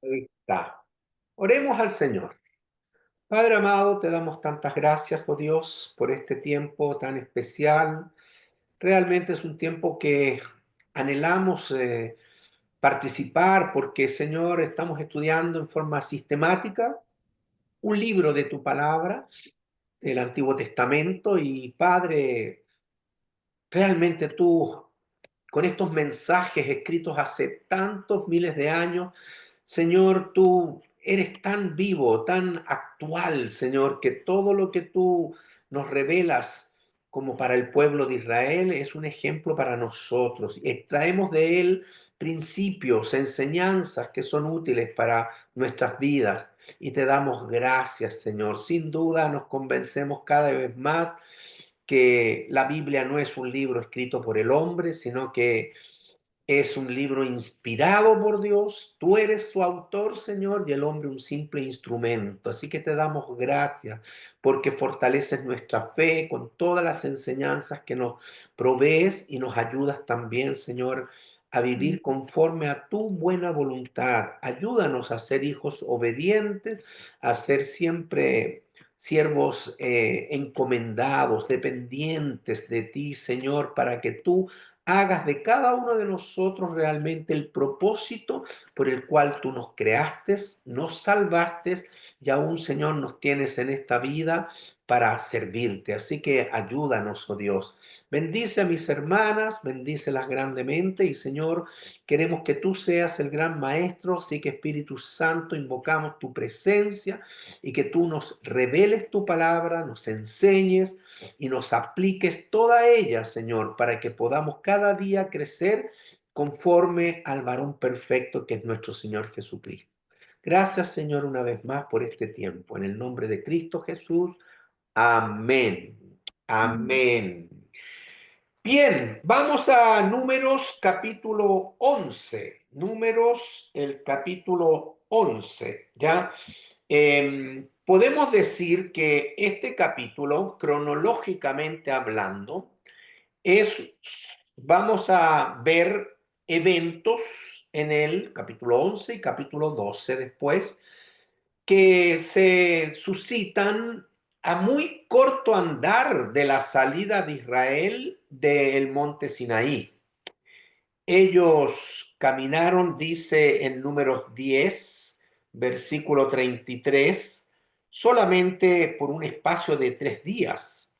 Ahí está. Oremos al Señor. Padre amado, te damos tantas gracias, oh Dios, por este tiempo tan especial. Realmente es un tiempo que anhelamos participar porque, Señor, estamos estudiando en forma sistemática un libro de tu palabra, del Antiguo Testamento, y Padre, realmente tú, con estos mensajes escritos hace tantos miles de años, Señor, tú eres tan vivo, tan actual, Señor, que todo lo que tú nos revelas como para el pueblo de Israel es un ejemplo para nosotros. Extraemos de él principios, enseñanzas que son útiles para nuestras vidas y te damos gracias, Señor. Sin duda nos convencemos cada vez más que la Biblia no es un libro escrito por el hombre, sino que es un libro inspirado por Dios. Tú eres su autor, Señor, y el hombre un simple instrumento. Así que te damos gracias porque fortaleces nuestra fe con todas las enseñanzas que nos provees y nos ayudas también, Señor, a vivir conforme a tu buena voluntad. Ayúdanos a ser hijos obedientes, a ser siempre siervos encomendados, dependientes de ti, Señor, para que tú hagas de cada uno de nosotros realmente el propósito por el cual tú nos creaste, nos salvaste y aún, Señor, nos tienes en esta vida para servirte. Así que ayúdanos, oh Dios. Bendice a mis hermanas, bendícelas grandemente y, Señor, queremos que tú seas el gran maestro, así que Espíritu Santo, invocamos tu presencia y que tú nos reveles tu palabra, nos enseñes y nos apliques toda ella, Señor, para que podamos cada día crecer conforme al varón perfecto que es nuestro Señor Jesucristo. Gracias, Señor, una vez más por este tiempo. En el nombre de Cristo Jesús. Amén. Amén. Bien, vamos a Números capítulo 11. Números, el capítulo 11. ¿Ya? Podemos decir que este capítulo, cronológicamente hablando, vamos a ver eventos en el capítulo 11 y capítulo 12 después, que se suscitan a muy corto andar de la salida de Israel del monte Sinaí. Ellos caminaron, dice en Números 10, versículo 33, solamente por un espacio de 3 días.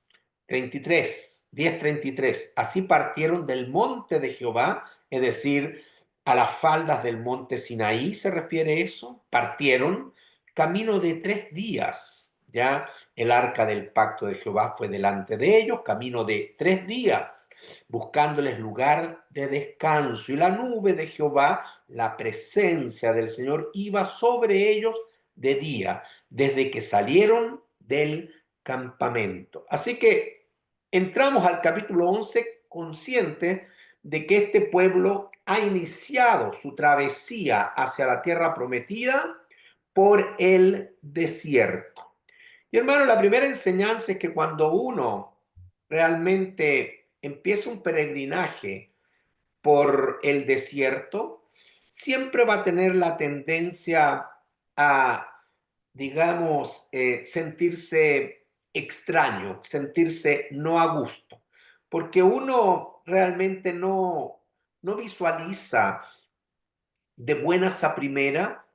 33, 10, 33. Así partieron del monte de Jehová, es decir, a las faldas del monte Sinaí se refiere eso. Partieron camino de 3 días. Ya el arca del pacto de Jehová fue delante de ellos, camino de 3 días, buscándoles lugar de descanso. Y la nube de Jehová, la presencia del Señor, iba sobre ellos de día, desde que salieron del campamento. Así que entramos al capítulo 11 consciente de que este pueblo ha iniciado su travesía hacia la tierra prometida por el desierto. Y hermano, la primera enseñanza es que cuando uno realmente empieza un peregrinaje por el desierto, siempre va a tener la tendencia a, digamos, sentirse extraño, sentirse no a gusto, porque uno realmente no visualiza de buenas a primera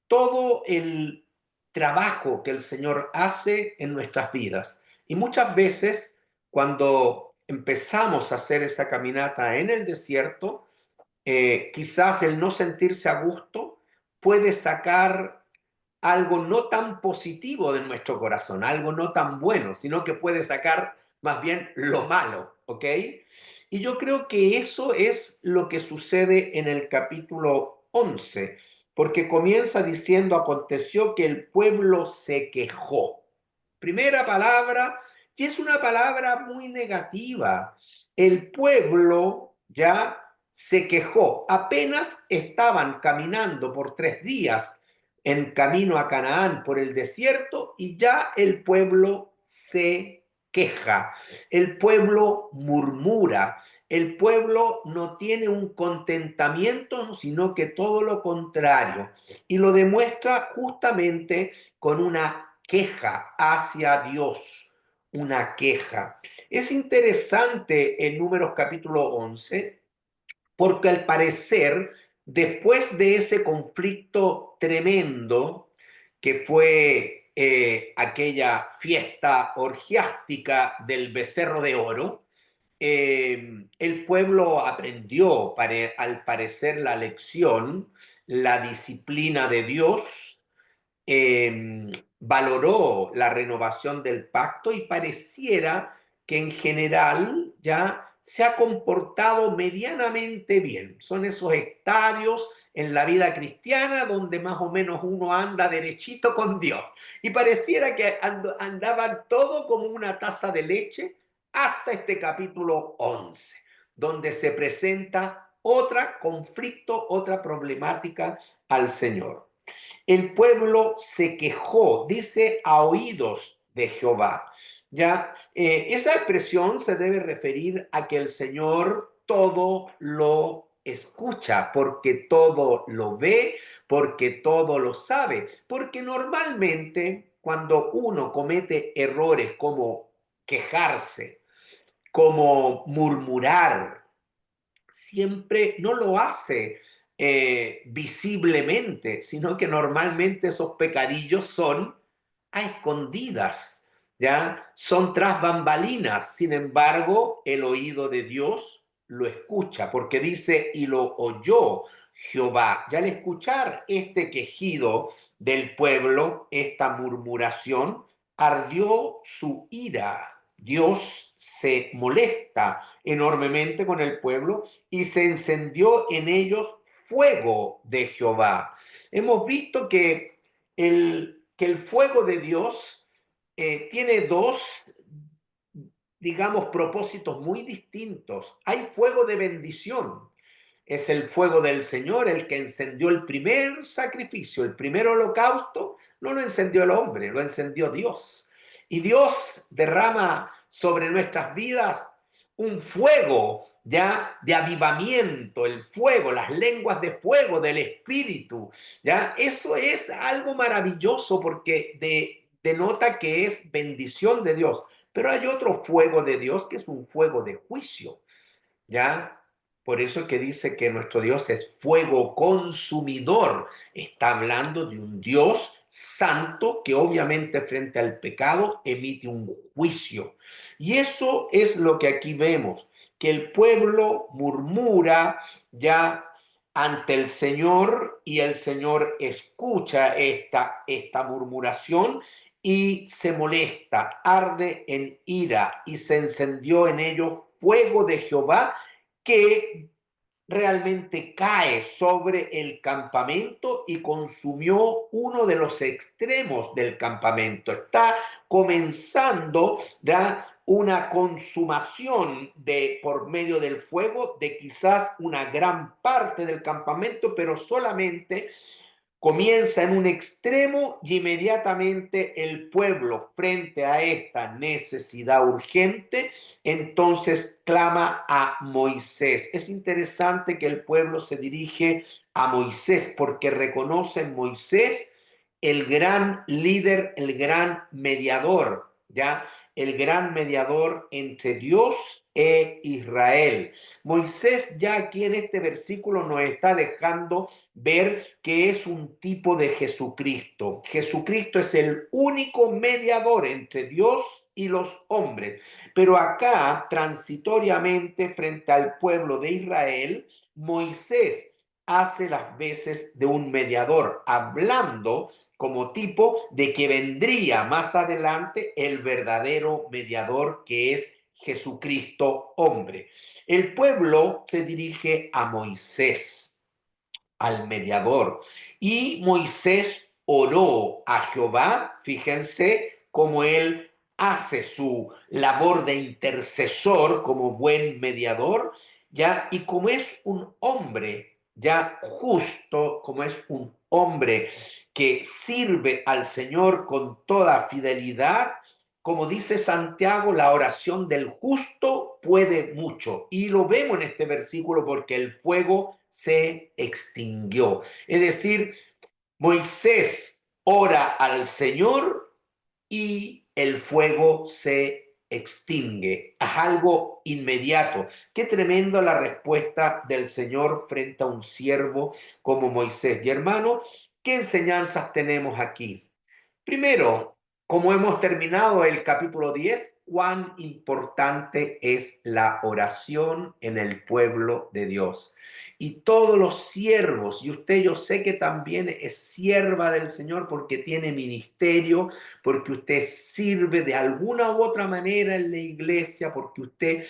todo el trabajo que el Señor hace en nuestras vidas. Y muchas veces cuando empezamos a hacer esa caminata en el desierto, quizás el no sentirse a gusto puede sacar algo no tan positivo de nuestro corazón, algo no tan bueno, sino que puede sacar más bien lo malo, ¿ok? Y yo creo que eso es lo que sucede en el capítulo 11, porque comienza diciendo, aconteció que el pueblo se quejó. Primera palabra, y es una palabra muy negativa. El pueblo ya se quejó. Apenas estaban caminando por 3 días en camino a Canaán por el desierto y ya el pueblo se queja. El pueblo murmura. el pueblo no tiene un contentamiento, sino que todo lo contrario. Y lo demuestra justamente con una queja hacia Dios, una queja. Es interesante en Números capítulo 11, porque al parecer, después de ese conflicto tremendo que fue aquella fiesta orgiástica del becerro de oro, el pueblo aprendió, al parecer, la lección, la disciplina de Dios, valoró la renovación del pacto y pareciera que en general ya se ha comportado medianamente bien. Son esos estadios en la vida cristiana donde más o menos uno anda derechito con Dios. Y pareciera que andaban todo como una taza de leche hasta este capítulo 11, donde se presenta otra conflicto, otra problemática al Señor. El pueblo se quejó, dice a oídos de Jehová. Ya, esa expresión se debe referir a que el Señor todo lo escucha, porque todo lo ve, porque todo lo sabe, porque normalmente cuando uno comete errores como quejarse, como murmurar, siempre no lo hace visiblemente, sino que normalmente esos pecadillos son a escondidas, ¿ya? Son tras bambalinas. Sin embargo, el oído de Dios lo escucha, porque dice, y lo oyó Jehová. Y al escuchar este quejido del pueblo, esta murmuración, ardió su ira. Dios se molesta enormemente con el pueblo y se encendió en ellos fuego de Jehová. Hemos visto que el fuego de Dios tiene dos, digamos, propósitos muy distintos. Hay fuego de bendición. Es el fuego del Señor el que encendió el primer sacrificio, el primer holocausto. No lo encendió el hombre, lo encendió Dios. Y Dios derrama sobre nuestras vidas un fuego ya de avivamiento, el fuego, las lenguas de fuego del Espíritu. Ya, eso es algo maravilloso porque denota que es bendición de Dios. Pero hay otro fuego de Dios que es un fuego de juicio. ¿Ya? Por eso es que dice que nuestro Dios es fuego consumidor. Está hablando de un Dios santo que obviamente frente al pecado emite un juicio. Y eso es lo que aquí vemos, que el pueblo murmura ya ante el Señor y el Señor escucha esta murmuración y se molesta, arde en ira y se encendió en ellos fuego de Jehová que realmente cae sobre el campamento y consumió uno de los extremos del campamento. Está comenzando ya una consumación por medio del fuego de quizás una gran parte del campamento, pero solamente comienza en un extremo y inmediatamente el pueblo, frente a esta necesidad urgente, entonces clama a Moisés. Es interesante que el pueblo se dirige a Moisés porque reconoce en Moisés el gran líder, el gran mediador, ¿ya? El gran mediador entre Dios e Israel. Moisés ya aquí en este versículo nos está dejando ver que es un tipo de Jesucristo. Jesucristo es el único mediador entre Dios y los hombres. Pero acá, transitoriamente, frente al pueblo de Israel, Moisés hace las veces de un mediador, hablando como tipo de que vendría más adelante el verdadero mediador que es Jesucristo hombre. El pueblo se dirige a Moisés, al mediador. Y Moisés oró a Jehová, fíjense cómo él hace su labor de intercesor como buen mediador, ya, y como es un hombre ya justo, como es un hombre que sirve al Señor con toda fidelidad, como dice Santiago, la oración del justo puede mucho. Y lo vemos en este versículo porque el fuego se extinguió. Es decir, Moisés ora al Señor y el fuego se extingue. Es algo inmediato. Qué tremendo la respuesta del Señor frente a un siervo como Moisés. Y hermano, ¿qué enseñanzas tenemos aquí? Primero, como hemos terminado el capítulo 10, cuán importante es la oración en el pueblo de Dios. Y todos los siervos, y usted yo sé que también es sierva del Señor porque tiene ministerio, porque usted sirve de alguna u otra manera en la iglesia, porque usted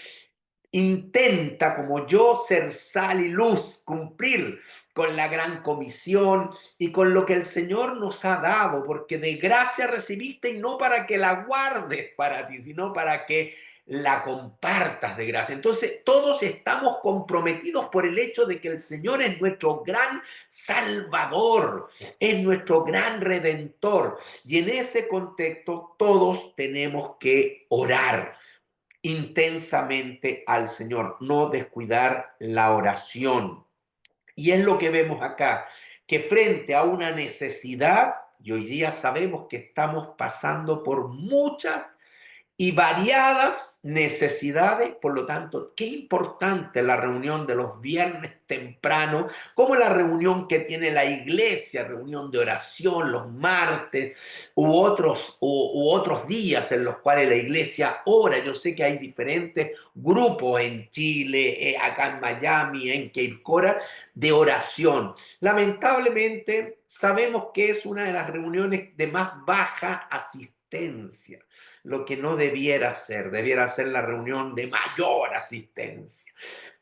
intenta, como yo, ser sal y luz, cumplir con la gran comisión y con lo que el Señor nos ha dado, porque de gracia recibiste y no para que la guardes para ti, sino para que la compartas de gracia. Entonces, todos estamos comprometidos por el hecho de que el Señor es nuestro gran Salvador, es nuestro gran Redentor. Y en ese contexto, todos tenemos que orar intensamente al Señor, no descuidar la oración. Y es lo que vemos acá, que frente a una necesidad, y hoy día sabemos que estamos pasando por muchas y variadas necesidades. Por lo tanto, qué importante la reunión de los viernes temprano, como la reunión que tiene la iglesia, reunión de oración los martes u otros días en los cuales la iglesia ora. Yo sé que hay diferentes grupos en Chile, acá en Miami, en Cape Coral, de oración. Lamentablemente, sabemos que es una de las reuniones de más baja asistencia, lo que no debiera ser la reunión de mayor asistencia.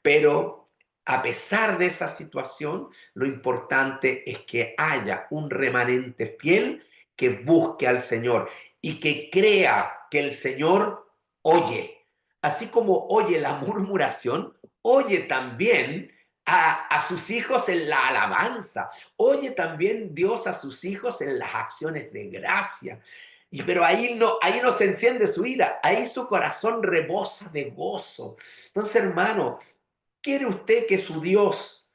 Pero a pesar de esa situación, lo importante es que haya un remanente fiel que busque al Señor y que crea que el Señor oye. Así como oye la murmuración, oye también a sus hijos en la alabanza, oye también Dios a sus hijos en las acciones de gracia. Pero ahí no se enciende su ira, ahí su corazón rebosa de gozo. Entonces, hermano, ¿quiere usted que su Dios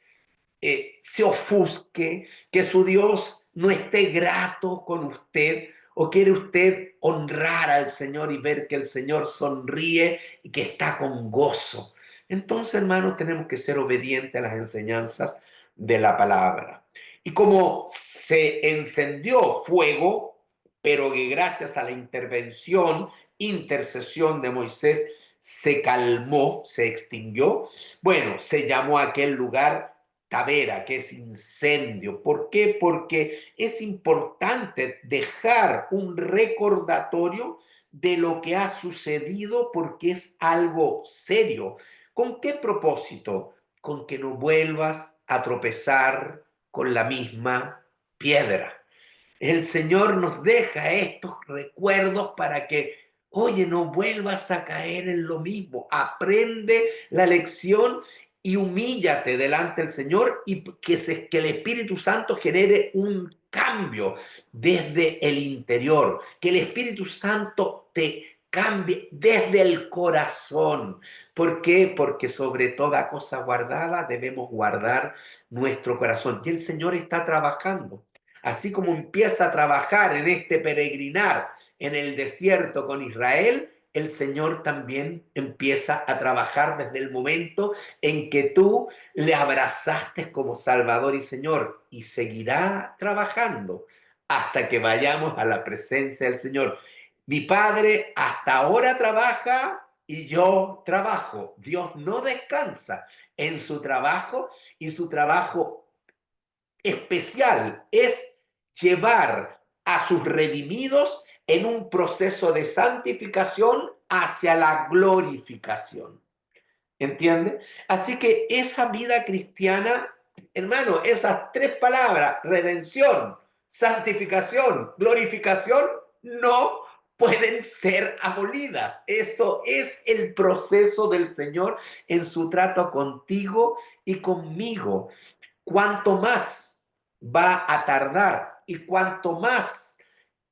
se ofusque, que su Dios no esté grato con usted? ¿O quiere usted honrar al Señor y ver que el Señor sonríe y que está con gozo? Entonces, hermanos, tenemos que ser obedientes a las enseñanzas de la palabra. Y como se encendió fuego, pero que gracias a la intercesión de Moisés, se calmó, se extinguió. Bueno, se llamó a aquel lugar Tavera, que es incendio. ¿Por qué? Porque es importante dejar un recordatorio de lo que ha sucedido porque es algo serio. ¿Con qué propósito? Con que no vuelvas a tropezar con la misma piedra. El Señor nos deja estos recuerdos para que, oye, no vuelvas a caer en lo mismo. Aprende la lección y humíllate delante del Señor y que el Espíritu Santo genere un cambio desde el interior. Que el Espíritu Santo te cambie desde el corazón. ¿Por qué? Porque sobre toda cosa guardada debemos guardar nuestro corazón. Y el Señor está trabajando. Así como empieza a trabajar en este peregrinar en el desierto con Israel, el Señor también empieza a trabajar desde el momento en que tú le abrazaste como Salvador y Señor, y seguirá trabajando hasta que vayamos a la presencia del Señor. Mi Padre hasta ahora trabaja y yo trabajo. Dios no descansa en su trabajo, y su trabajo especial es llevar a sus redimidos en un proceso de santificación hacia la glorificación. ¿Entiende? Así que esa vida cristiana, hermano, esas tres palabras, redención, santificación, glorificación, no pueden ser abolidas. Eso es el proceso del Señor en su trato contigo y conmigo. Cuanto más va a tardar y cuanto más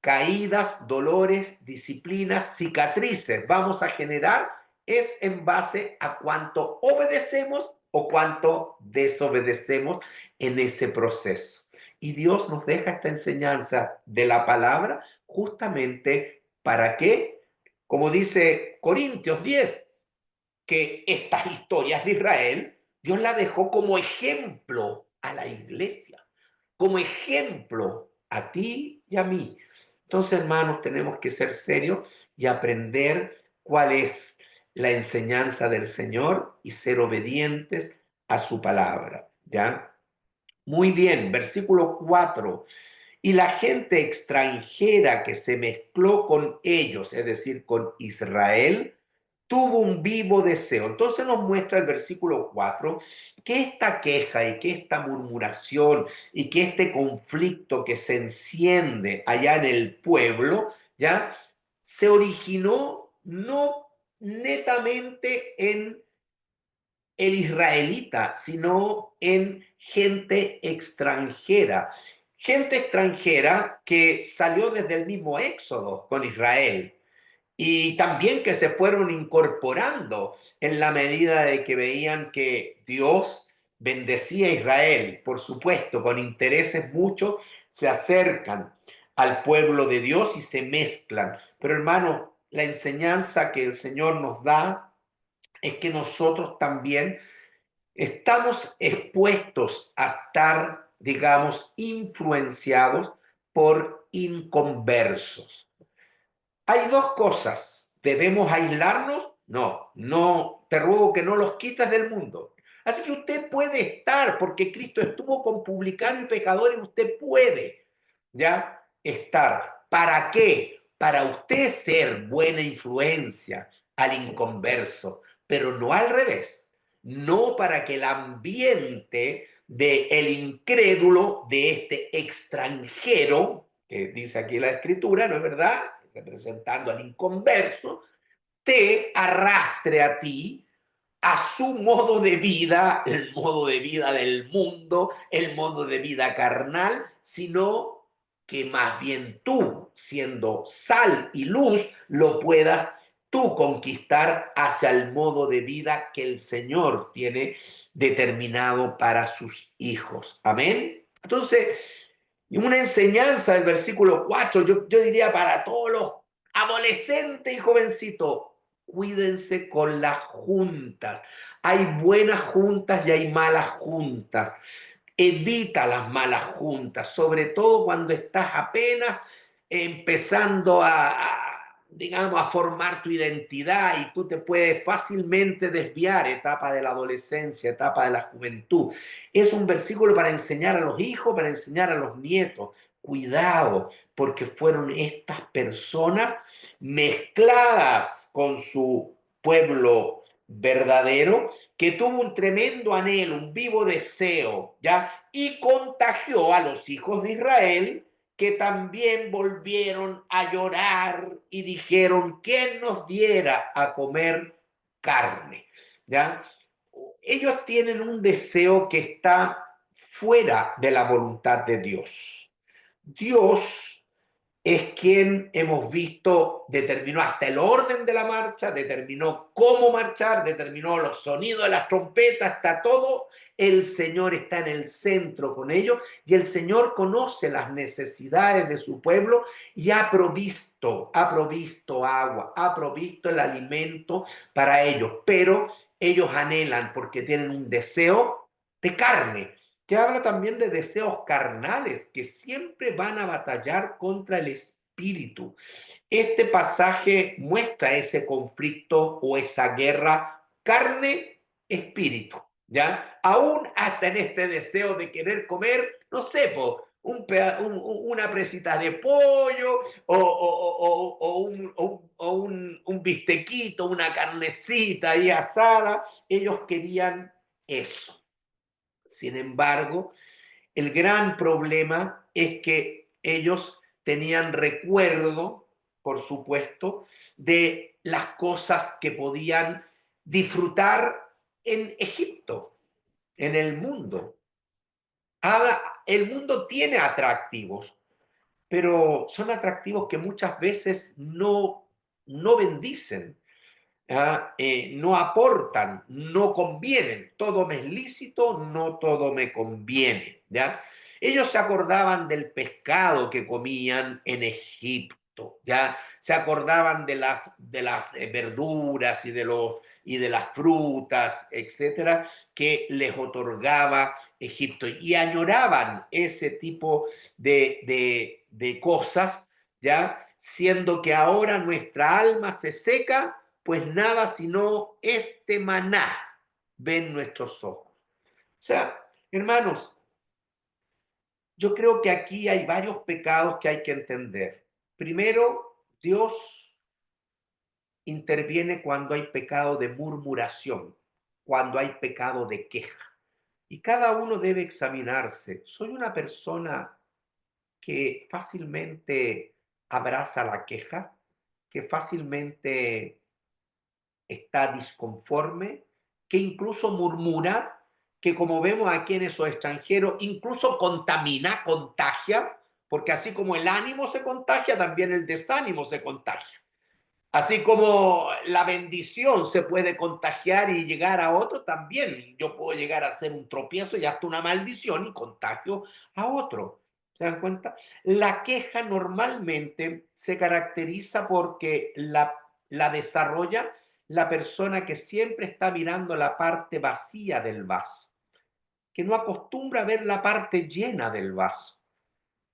caídas, dolores, disciplinas, cicatrices vamos a generar es en base a cuánto obedecemos o cuánto desobedecemos en ese proceso. Y Dios nos deja esta enseñanza de la palabra justamente para que, como dice Corintios 10, que estas historias de Israel, Dios las dejó como ejemplo a la iglesia, como ejemplo a ti y a mí. Entonces, hermanos, tenemos que ser serios y aprender cuál es la enseñanza del Señor y ser obedientes a su palabra, ¿ya? Muy bien, versículo 4. Y la gente extranjera que se mezcló con ellos, es decir, con Israel, tuvo un vivo deseo. Entonces nos muestra el versículo 4 que esta queja y que esta murmuración y que este conflicto que se enciende allá en el pueblo, ya se originó no netamente en el israelita, sino en gente extranjera. Gente extranjera que salió desde el mismo Éxodo con Israel y también que se fueron incorporando en la medida de que veían que Dios bendecía a Israel. Por supuesto, con intereses muchos se acercan al pueblo de Dios y se mezclan. Pero hermano, la enseñanza que el Señor nos da es que nosotros también estamos expuestos a estar, digamos, influenciados por inconversos. Hay dos cosas. ¿Debemos aislarnos? No, no, te ruego que no los quites del mundo. Así que usted puede estar, porque Cristo estuvo con publicanos y pecadores, usted puede ya estar. ¿Para qué? Para usted ser buena influencia al inconverso, pero no al revés. No para que el ambiente del incrédulo, de este extranjero, que dice aquí la escritura, ¿no es verdad? Representando al inconverso, te arrastre a ti a su modo de vida, el modo de vida del mundo, el modo de vida carnal, sino que más bien tú, siendo sal y luz, lo puedas tú conquistar hacia el modo de vida que el Señor tiene determinado para sus hijos. Amén. Entonces, una enseñanza del versículo 4, yo diría para todos los adolescentes y jovencitos, cuídense con las juntas. Hay buenas juntas y hay malas juntas. Evita las malas juntas, sobre todo cuando estás apenas empezando digamos, a formar tu identidad y tú te puedes fácilmente desviar, etapa de la adolescencia, etapa de la juventud. Es un versículo para enseñar a los hijos, para enseñar a los nietos. Cuidado, porque fueron estas personas mezcladas con su pueblo verdadero, que tuvo un tremendo anhelo, un vivo deseo, ¿ya? Y contagió a los hijos de Israel, que también volvieron a llorar y dijeron, ¿quién nos diera a comer carne? ¿Ya? Ellos tienen un deseo que está fuera de la voluntad de Dios. Dios es quien hemos visto, determinó hasta el orden de la marcha, determinó cómo marchar, determinó los sonidos de las trompetas, hasta todo. El Señor está en el centro con ellos y el Señor conoce las necesidades de su pueblo y ha provisto agua, ha provisto el alimento para ellos, pero ellos anhelan porque tienen un deseo de carne, que habla también de deseos carnales que siempre van a batallar contra el espíritu. Este pasaje muestra ese conflicto o esa guerra carne-espíritu, ¿ya? Aún hasta en este deseo de querer comer, no sé, una presita de pollo o un bistequito, una carnecita ahí asada, ellos querían eso. Sin embargo, el gran problema es que ellos tenían recuerdo, por supuesto, de las cosas que podían disfrutar en Egipto, en el mundo. Ahora, el mundo tiene atractivos, pero son atractivos que muchas veces no bendicen. No aportan, no convienen. Todo me es lícito, no todo me conviene. ¿Ya? Ellos se acordaban del pescado que comían en Egipto. ¿Ya? Se acordaban de las verduras y de las frutas, etcétera, que les otorgaba Egipto. Y añoraban ese tipo de cosas, ¿ya? Siendo que ahora nuestra alma se seca, pues nada sino este maná ven nuestros ojos. O sea, hermanos, yo creo que aquí hay varios pecados que hay que entender. Primero, Dios interviene cuando hay pecado de murmuración, cuando hay pecado de queja. Y cada uno debe examinarse. ¿Soy una persona que fácilmente abraza la queja, que fácilmente está disconforme, que incluso murmura, que como vemos aquí en esos extranjeros, incluso contamina, contagia, porque así como el ánimo se contagia, también el desánimo se contagia. Así como la bendición se puede contagiar y llegar a otro, también yo puedo llegar a ser un tropiezo y hasta una maldición y contagio a otro. ¿Se dan cuenta? La queja normalmente se caracteriza porque la desarrolla la persona que siempre está mirando la parte vacía del vaso, que no acostumbra a ver la parte llena del vaso.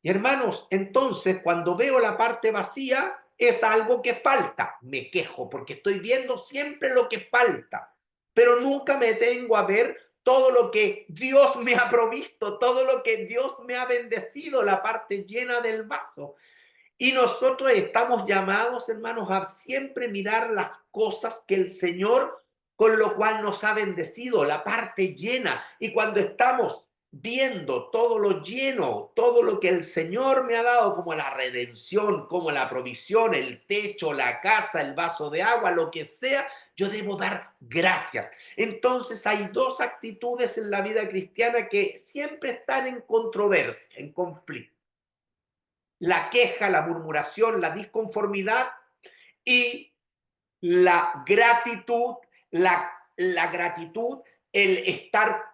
Y hermanos, entonces cuando veo la parte vacía, es algo que falta. Me quejo porque estoy viendo siempre lo que falta, pero nunca me detengo a ver todo lo que Dios me ha provisto, todo lo que Dios me ha bendecido, la parte llena del vaso. Y nosotros estamos llamados, hermanos, a siempre mirar las cosas que el Señor, con lo cual nos ha bendecido, la parte llena. Y cuando estamos viendo todo lo lleno, todo lo que el Señor me ha dado, como la redención, como la provisión, el techo, la casa, el vaso de agua, lo que sea, yo debo dar gracias. Entonces hay dos actitudes en la vida cristiana que siempre están en controversia, en conflicto: la queja, la murmuración, la disconformidad y la gratitud, la gratitud, el estar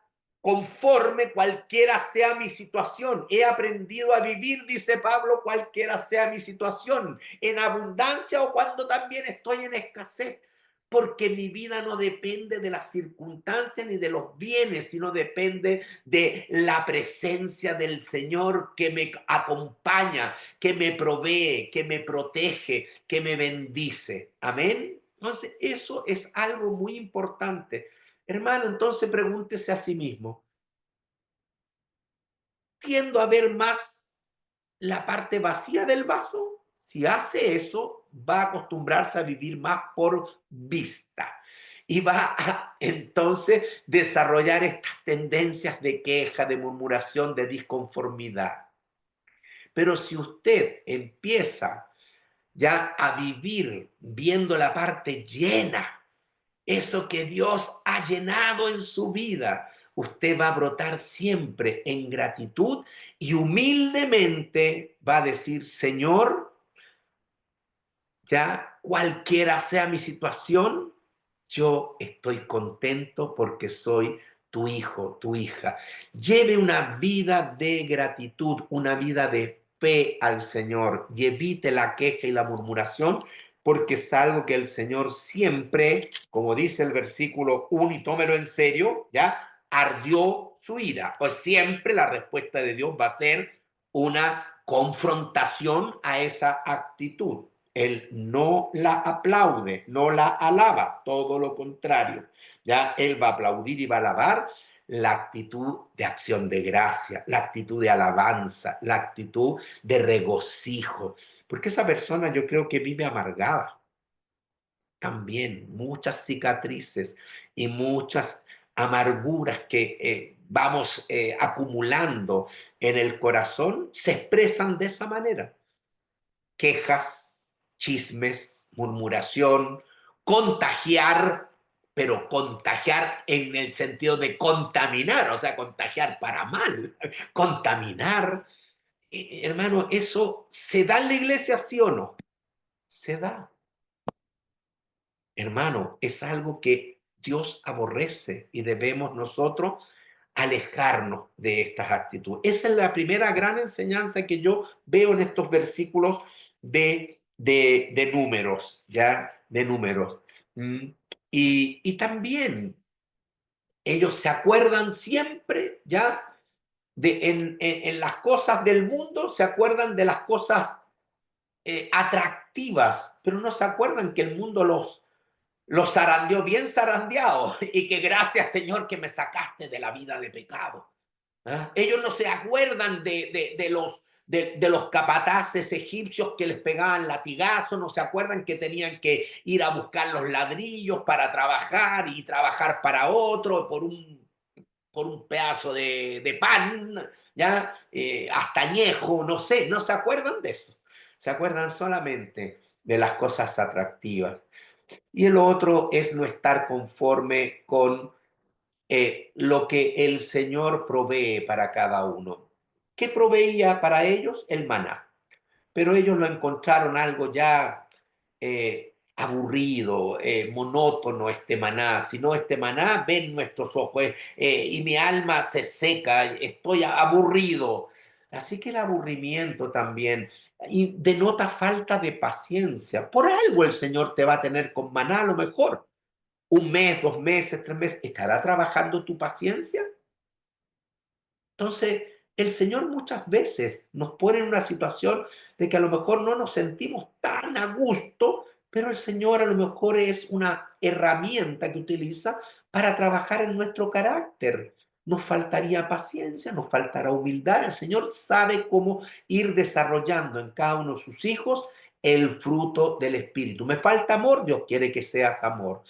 conforme cualquiera sea mi situación. He aprendido a vivir, dice Pablo, cualquiera sea mi situación, en abundancia o cuando también estoy en escasez, porque mi vida no depende de las circunstancias ni de los bienes, sino depende de la presencia del Señor que me acompaña, que me provee, que me protege, que me bendice. Amén. Entonces, eso es algo muy importante. Hermano, entonces pregúntese a sí mismo, ¿tiendo a ver más la parte vacía del vaso? Si hace eso, va a acostumbrarse a vivir más por vista y va a entonces desarrollar estas tendencias de queja, de murmuración, de disconformidad. Pero si usted empieza ya a vivir viendo la parte llena, eso que Dios ha llenado en su vida, usted va a brotar siempre en gratitud y humildemente va a decir: Señor, ya cualquiera sea mi situación, yo estoy contento porque soy tu hijo, tu hija. Lleve una vida de gratitud, una vida de fe al Señor y evite la queja y la murmuración, porque es algo que el Señor siempre, como dice el versículo 1, y tómelo en serio, ya ardió su ira. Pues siempre la respuesta de Dios va a ser una confrontación a esa actitud. Él no la aplaude, no la alaba, todo lo contrario. Ya él va a aplaudir y va a alabar la actitud de acción de gracia, la actitud de alabanza, la actitud de regocijo, porque esa persona yo creo que vive amargada también, muchas cicatrices y muchas amarguras que vamos acumulando en el corazón se expresan de esa manera: quejas, chismes, murmuración, contagiar, pero contagiar en el sentido de contaminar, o sea, contagiar para mal, contaminar. hermano, ¿eso se da en la iglesia, sí o no? Se da. Hermano, es algo que Dios aborrece y debemos nosotros alejarnos de estas actitudes. Esa es la primera gran enseñanza que yo veo en estos versículos de números, ¿ya? De números. Mm. Y también ellos se acuerdan siempre, ¿ya? En las cosas del mundo, se acuerdan de las cosas atractivas, pero no se acuerdan que el mundo los zarandeó bien zarandeados y que gracias, Señor, que me sacaste de la vida de pecado. ¿Ah? Ellos no se acuerdan de los capataces egipcios que les pegaban latigazos, no se acuerdan que tenían que ir a buscar los ladrillos para trabajar y trabajar para otro por un pedazo de pan, ¿ya? Hasta añejo, no sé, no se acuerdan de eso. Se acuerdan solamente de las cosas atractivas. Y el otro es no estar conforme con lo que el Señor provee para cada uno. ¿Qué proveía para ellos? El maná. Pero ellos lo encontraron algo ya aburrido, monótono este maná. Si no, este maná ven nuestros ojos y mi alma se seca, estoy aburrido. Así que el aburrimiento también y denota falta de paciencia. Por algo el Señor te va a tener con maná a lo mejor. Un mes, 2 meses, 3 meses. ¿Estará trabajando tu paciencia? Entonces, el Señor muchas veces nos pone en una situación de que a lo mejor no nos sentimos tan a gusto, pero el Señor a lo mejor es una herramienta que utiliza para trabajar en nuestro carácter. Nos faltaría paciencia, nos faltará humildad. El Señor sabe cómo ir desarrollando en cada uno de sus hijos el fruto del Espíritu. Me falta amor, Dios quiere que seas amor.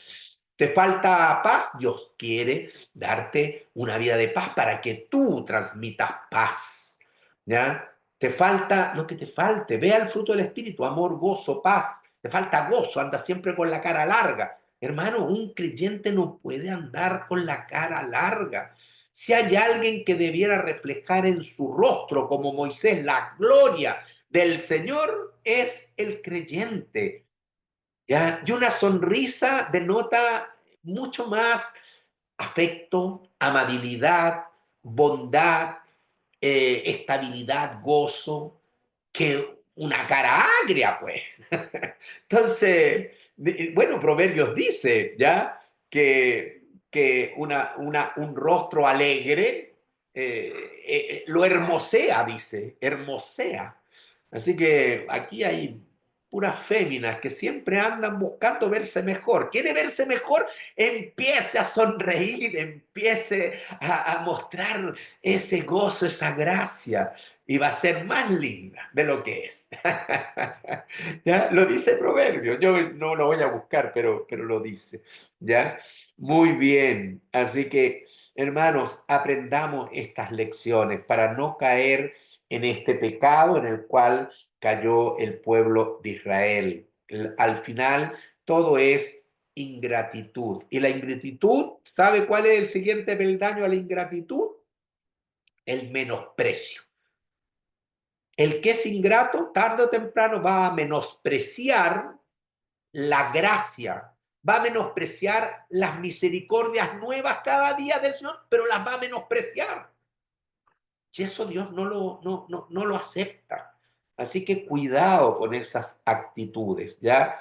Te falta paz, Dios quiere darte una vida de paz para que tú transmitas paz, ¿ya? Te falta lo que te falte, vea el fruto del Espíritu, amor, gozo, paz. Te falta gozo, anda siempre con la cara larga. Hermano, un creyente no puede andar con la cara larga. Si hay alguien que debiera reflejar en su rostro, como Moisés, la gloria del Señor, es el creyente. ¿Ya? Y una sonrisa denota mucho más afecto, amabilidad, bondad, estabilidad, gozo, que una cara agria, pues. Entonces, bueno, Proverbios dice, ¿ya? Que un rostro alegre lo hermosea, dice, hermosea. Así que aquí hay puras féminas que siempre andan buscando verse mejor. ¿Quiere verse mejor? Empiece a sonreír, empiece a mostrar ese gozo, esa gracia, y va a ser más linda de lo que es. ¿Ya? Lo dice Proverbio, yo no lo voy a buscar, pero lo dice. ¿Ya? Muy bien, así que hermanos, aprendamos estas lecciones para no caer en este pecado en el cual cayó el pueblo de Israel. Al final, todo es ingratitud. Y la ingratitud, ¿sabe cuál es el siguiente peldaño a la ingratitud? El menosprecio. El que es ingrato, tarde o temprano va a menospreciar la gracia, va a menospreciar las misericordias nuevas cada día del Señor, pero las va a menospreciar. Y eso Dios no lo acepta. Así que cuidado con esas actitudes, ¿ya?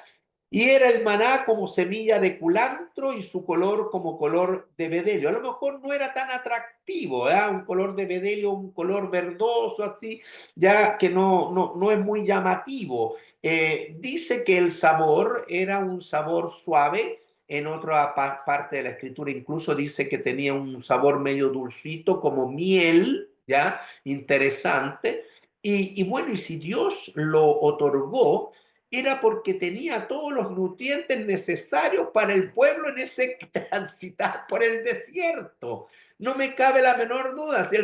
Y era el maná como semilla de culantro y su color como color de bedelio. A lo mejor no era tan atractivo, ¿ya? Un color de bedelio, un color verdoso así, ya que no es muy llamativo. Dice que el sabor era un sabor suave. En otra parte de la escritura incluso dice que tenía un sabor medio dulcito como miel, ¿ya? Interesante. Y bueno, y si Dios lo otorgó, era porque tenía todos los nutrientes necesarios para el pueblo en ese transitar por el desierto. No me cabe la menor duda. Si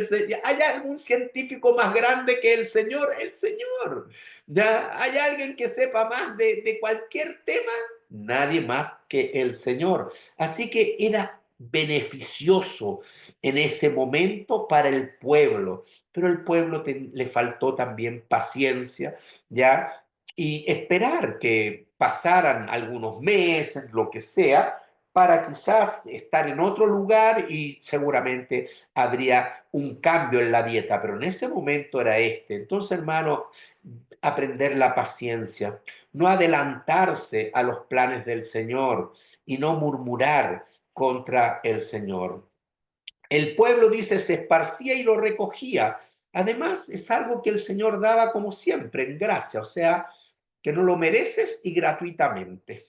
hay algún científico más grande que el Señor, el Señor. ¿Ya? ¿Hay alguien que sepa más de cualquier tema? Nadie más que el Señor. Así que era beneficioso en ese momento para el pueblo, pero el pueblo le faltó también paciencia, ¿ya? Y esperar que pasaran algunos meses, lo que sea, para quizás estar en otro lugar y seguramente habría un cambio en la dieta, pero en ese momento era este. Entonces, hermano, aprender la paciencia, no adelantarse a los planes del Señor y no murmurar contra el Señor. El pueblo, dice, se esparcía y lo recogía. Además, es algo que el Señor daba como siempre, en gracia, o sea, que no lo mereces y gratuitamente.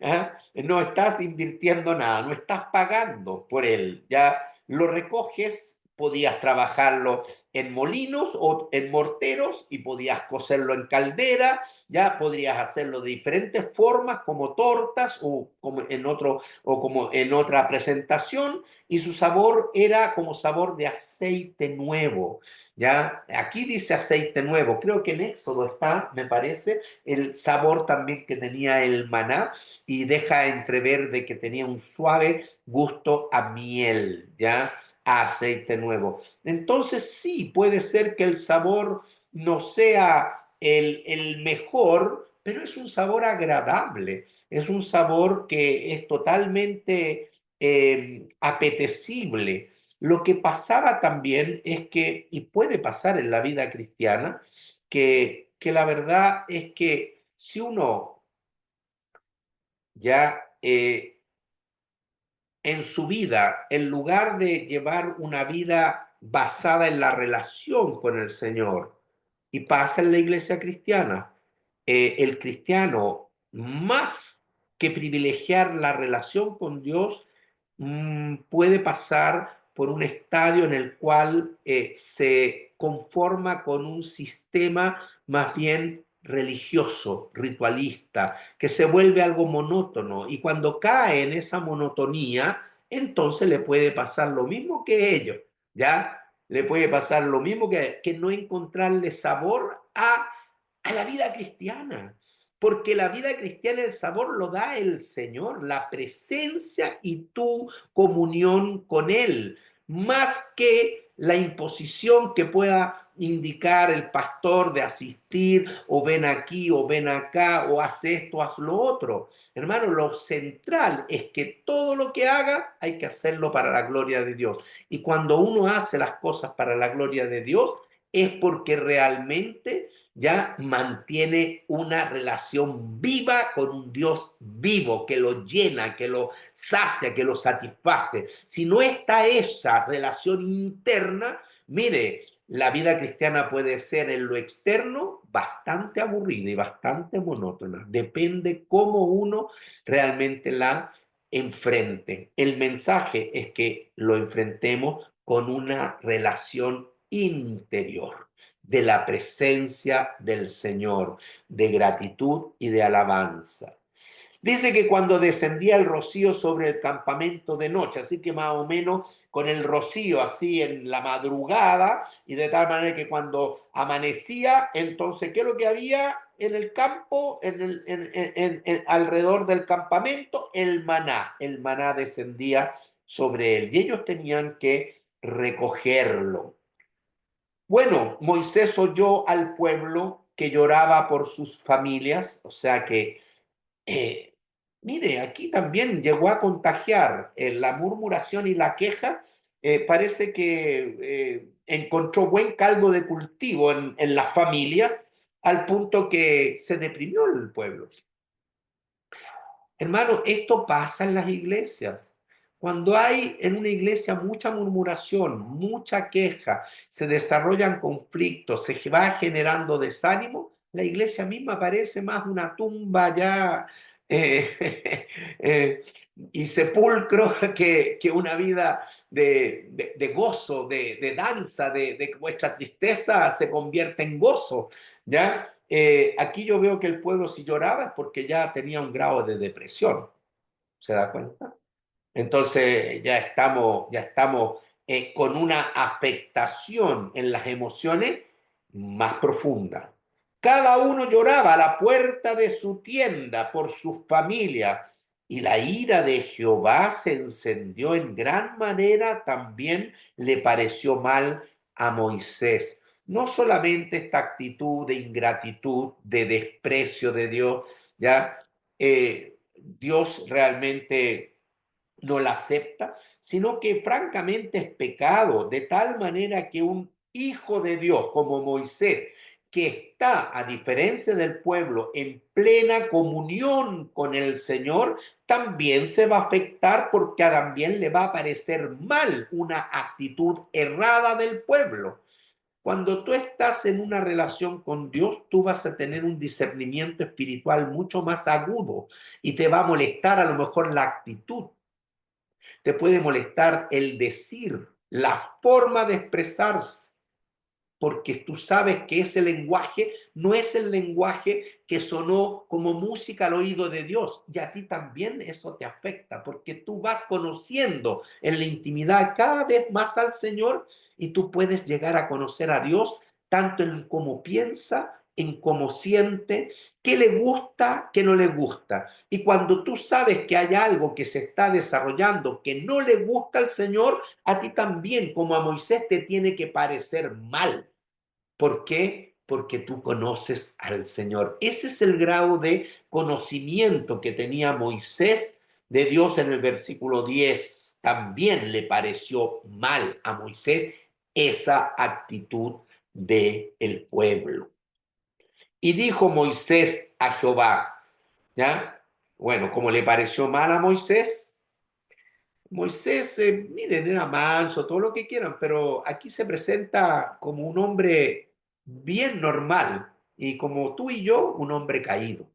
¿Ah? No estás invirtiendo nada, no estás pagando por él, ya lo recoges, podías trabajarlo en molinos o en morteros y podías cocerlo en caldera, ya podrías hacerlo de diferentes formas como tortas o como en otra presentación y su sabor era como sabor de aceite nuevo, ya aquí dice aceite nuevo, creo que en Éxodo está, me parece, el sabor también que tenía el maná y deja entrever de que tenía un suave gusto a miel, ¿ya? A aceite nuevo. Entonces sí, puede ser que el sabor no sea el mejor, pero es un sabor agradable, es un sabor que es totalmente apetecible. Lo que pasaba también es que, y puede pasar en la vida cristiana, que la verdad es que si uno ya en su vida, en lugar de llevar una vida basada en la relación con el Señor, y pasa en la iglesia cristiana, el cristiano, más que privilegiar la relación con Dios, puede pasar por un estadio en el cual se conforma con un sistema más bien religioso, ritualista, que se vuelve algo monótono y cuando cae en esa monotonía, entonces le puede pasar lo mismo que ellos, ¿ya? Le puede pasar lo mismo que no encontrarle sabor a la vida cristiana, porque la vida cristiana el sabor lo da el Señor, la presencia y tu comunión con Él, más que la imposición que pueda indicar el pastor de asistir o ven aquí o ven acá o haz esto, haz lo otro. Hermano, lo central es que todo lo que haga hay que hacerlo para la gloria de Dios. Y cuando uno hace las cosas para la gloria de Dios, es porque realmente ya mantiene una relación viva con un Dios vivo que lo llena, que lo sacia, que lo satisface. Si no está esa relación interna, mire, la vida cristiana puede ser en lo externo bastante aburrida y bastante monótona. Depende cómo uno realmente la enfrente. El mensaje es que lo enfrentemos con una relación interior de la presencia del Señor, de gratitud y de alabanza. Dice que cuando descendía el rocío sobre el campamento de noche, así que más o menos con el rocío así en la madrugada, y de tal manera que cuando amanecía, entonces, ¿qué es lo que había en el campo, alrededor del campamento? El maná descendía sobre él, y ellos tenían que recogerlo. Bueno, Moisés oyó al pueblo que lloraba por sus familias, o sea que, eh, mire, aquí también llegó a contagiar la murmuración y la queja, parece que encontró buen caldo de cultivo en las familias, al punto que se deprimió el pueblo. Hermano, esto pasa en las iglesias. Cuando hay en una iglesia mucha murmuración, mucha queja, se desarrollan conflictos, se va generando desánimo, la iglesia misma parece más una tumba ya eh, eh, y sepulcro que una vida de gozo, de danza, de que vuestra tristeza se convierte en gozo, ¿ya? Aquí yo veo que el pueblo si lloraba es porque ya tenía un grado de depresión, ¿se da cuenta? Entonces ya estamos con una afectación en las emociones más profunda. Cada uno lloraba a la puerta de su tienda por su familia. y la ira de Jehová se encendió en gran manera, también le pareció mal a Moisés. No solamente esta actitud de ingratitud, de desprecio de Dios, ya Dios realmente no la acepta, sino que francamente es pecado, de tal manera que un hijo de Dios como Moisés, que está, a diferencia del pueblo, en plena comunión con el Señor, también se va a afectar porque también le va a parecer mal una actitud errada del pueblo. Cuando tú estás en una relación con Dios, tú vas a tener un discernimiento espiritual mucho más agudo y te va a molestar a lo mejor la actitud, te puede molestar el decir, la forma de expresarse, porque tú sabes que ese lenguaje no es el lenguaje que sonó como música al oído de Dios. Y a ti también eso te afecta, porque tú vas conociendo en la intimidad cada vez más al Señor y tú puedes llegar a conocer a Dios tanto en cómo piensa, en cómo siente, qué le gusta, qué no le gusta. Y cuando tú sabes que hay algo que se está desarrollando que no le gusta al Señor, a ti también, como a Moisés, te tiene que parecer mal. ¿Por qué? Porque tú conoces al Señor. Ese es el grado de conocimiento que tenía Moisés de Dios en el versículo 10. También le pareció mal a Moisés esa actitud del pueblo. Y dijo Moisés a Jehová, ¿ya? Bueno, como le pareció mal a Moisés, Moisés, miren, era manso, todo lo que quieran, pero aquí se presenta como un hombre bien normal y como tú y yo, un hombre caído,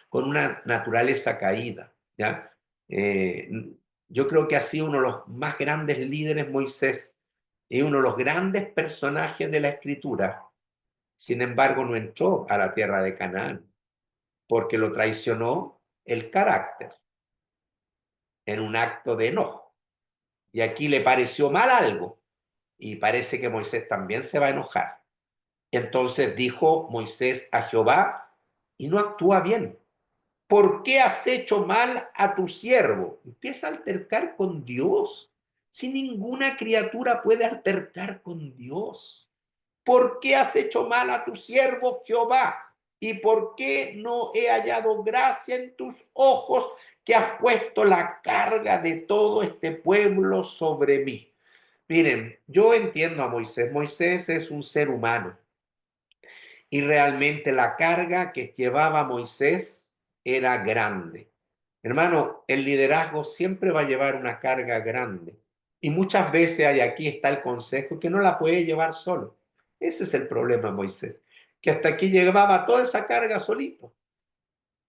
con una naturaleza caída, ¿ya? Eh, yo creo que ha sido uno de los más grandes líderes, Moisés, y uno de los grandes personajes de la Escritura. Sin embargo, no entró a la tierra de Canaán porque lo traicionó el carácter en un acto de enojo. Y aquí le pareció mal algo y parece que Moisés también se va a enojar. Entonces dijo Moisés a Jehová, y no actúa bien. ¿Por qué has hecho mal a tu siervo? Empieza a altercar con Dios. Si ninguna criatura puede altercar con Dios. ¿Por qué has hecho mal a tu siervo Jehová? ¿Y por qué no he hallado gracia en tus ojos que has puesto la carga de todo este pueblo sobre mí? Miren, yo entiendo a Moisés. Moisés es un ser humano y realmente la carga que llevaba Moisés era grande. Hermano, el liderazgo siempre va a llevar una carga grande y muchas veces hay aquí está el consejo que no la puede llevar solo. Ese es el problema, Moisés, que hasta aquí llevaba toda esa carga solito.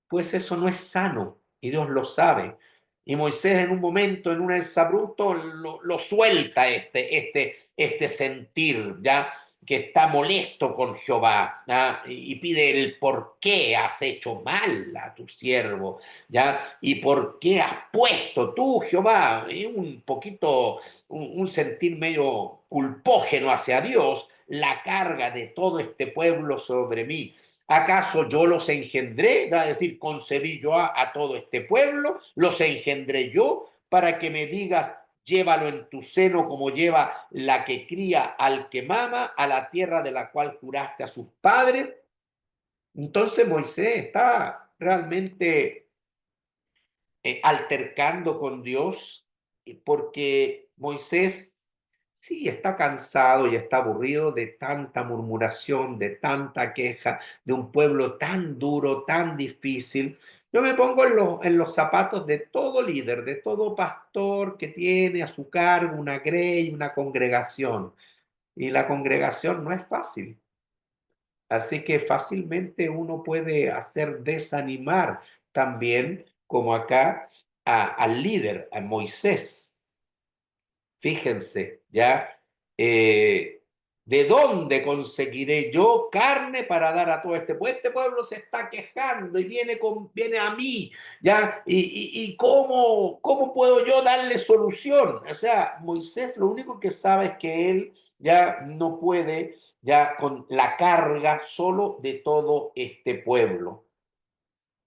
Pues eso no es sano y Dios lo sabe. Y Moisés en un momento, en un exabrupto, lo suelta este sentir, ¿ya? Que está molesto con Jehová, ¿ya? Y pide el por qué has hecho mal a tu siervo, ¿ya? Y por qué has puesto tú, Jehová, y un poquito, un sentir medio culpógeno hacia Dios, la carga de todo este pueblo sobre mí. ¿Acaso yo los engendré? Es decir, concebí yo a todo este pueblo, los engendré yo para que me digas, llévalo en tu seno como lleva la que cría al que mama, a la tierra de la cual juraste a sus padres. Entonces Moisés está realmente altercando con Dios porque Moisés sí, está cansado y está aburrido de tanta murmuración, de tanta queja, de un pueblo tan duro, tan difícil. Yo me pongo en los zapatos de todo líder, de todo pastor que tiene a su cargo una grey, una congregación. Y la congregación no es fácil. Así que fácilmente uno puede hacer desanimar también, como acá, al líder, a Moisés. Fíjense, ¿ya? Eh, ¿De dónde conseguiré yo carne para dar a todo este pueblo? Este pueblo se está quejando y viene a mí, ¿ya? ¿Y cómo puedo yo darle solución? O sea, Moisés lo único que sabe es que él ya no puede, ya con la carga solo de todo este pueblo.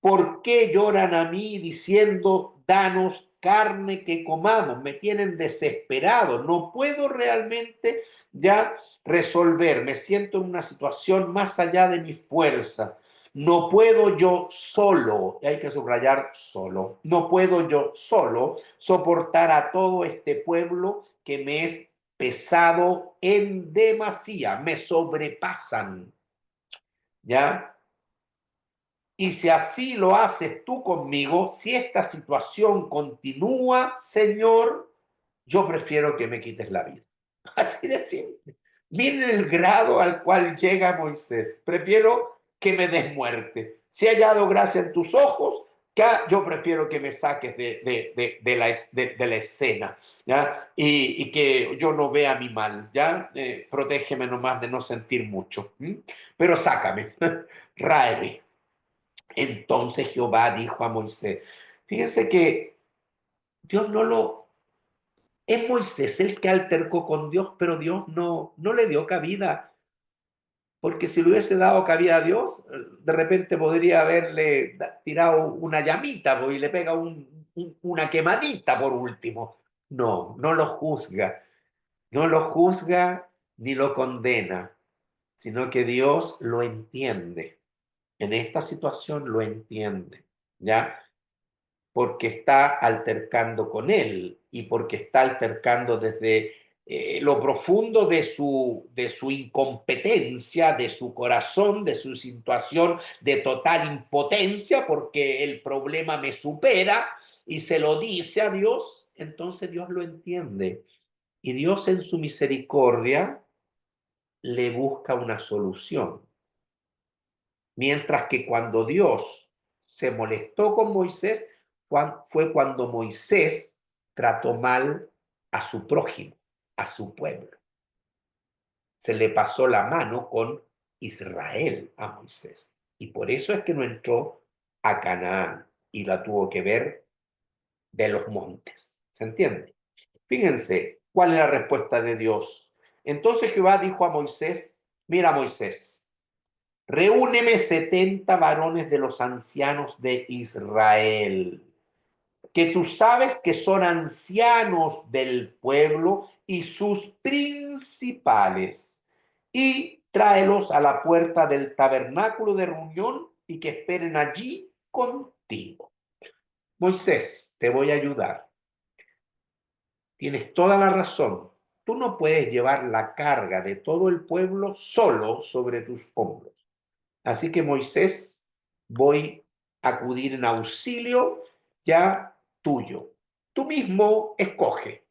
¿Por qué lloran a mí diciendo, danos carne que comamos? Me tienen desesperado. No puedo realmente ya resolver. Me siento en una situación más allá de mi fuerza. No puedo yo solo, y hay que subrayar solo, no puedo yo solo soportar a todo este pueblo que me es pesado en demasía, me sobrepasan, ¿ya? Y si así lo haces tú conmigo, si esta situación continúa, Señor, yo prefiero que me quites la vida. Así de simple. Miren el grado al cual llega Moisés. Prefiero que me des muerte. Si he hallado gracia en tus ojos, yo prefiero que me saques de la escena, ¿ya? Y que yo no vea mi mal, ¿ya? Protégeme nomás de no sentir mucho. Pero sácame, ráeme. Entonces Jehová dijo a Moisés, fíjense que Dios no lo... Es Moisés el que altercó con Dios, pero Dios no le dio cabida, porque si le hubiese dado cabida a Dios, de repente podría haberle tirado una llamita y le pega una quemadita por último. No lo juzga, no lo juzga ni lo condena, sino que Dios lo entiende. En esta situación lo entiende, ¿ya? Porque está altercando con él y porque está altercando desde lo profundo de su incompetencia, de su corazón, de su situación de total impotencia, porque el problema me supera y se lo dice a Dios, entonces Dios lo entiende. Y Dios en su misericordia le busca una solución. Mientras que cuando Dios se molestó con Moisés, fue cuando Moisés trató mal a su prójimo, a su pueblo. Se le pasó la mano con Israel a Moisés. Y por eso es que no entró a Canaán y la tuvo que ver de los montes. ¿Se entiende? Fíjense cuál es la respuesta de Dios. Entonces Jehová dijo a Moisés, mira Moisés, reúneme 70 varones de los ancianos de Israel, que tú sabes que son ancianos del pueblo y sus principales, y tráelos a la puerta del tabernáculo de reunión y que esperen allí contigo. Moisés, te voy a ayudar. Tienes toda la razón. Tú no puedes llevar la carga de todo el pueblo solo sobre tus hombros. Así que Moisés, voy a acudir en auxilio ya tuyo. Tú mismo escoge,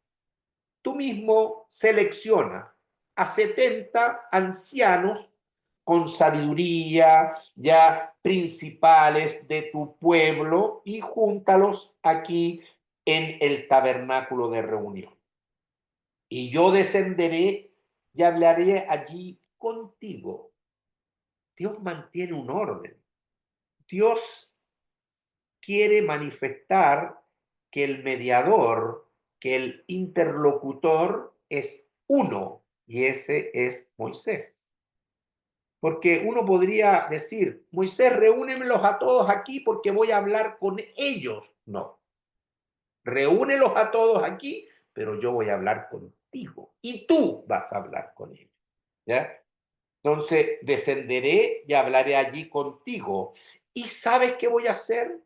tú mismo selecciona a 70 ancianos con sabiduría, ya principales de tu pueblo, y júntalos aquí en el tabernáculo de reunión. Y yo descenderé y hablaré allí contigo. Dios mantiene un orden. Dios quiere manifestar que el mediador, que el interlocutor es uno, y ese es Moisés. Porque uno podría decir, Moisés, reúnemelos a todos aquí porque voy a hablar con ellos. No, reúnelos a todos aquí, pero yo voy a hablar contigo y tú vas a hablar con ellos. ¿Ya? Entonces, descenderé y hablaré allí contigo. ¿Y sabes qué voy a hacer?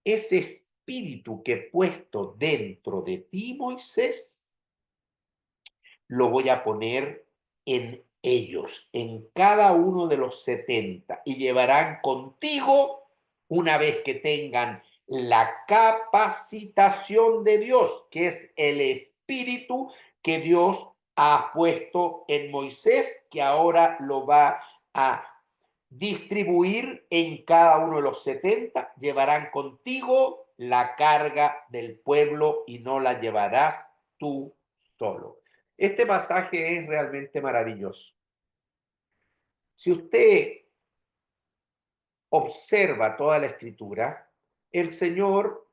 Ese espíritu que he puesto dentro de ti, Moisés, lo voy a poner en ellos, en cada uno de los 70, y llevarán contigo, una vez que tengan la capacitación de Dios, que es el espíritu que Dios ha puesto en Moisés, que ahora lo va a distribuir en cada uno de los 70, llevarán contigo la carga del pueblo y no la llevarás tú solo. Este pasaje es realmente maravilloso. Si usted observa toda la escritura, el Señor,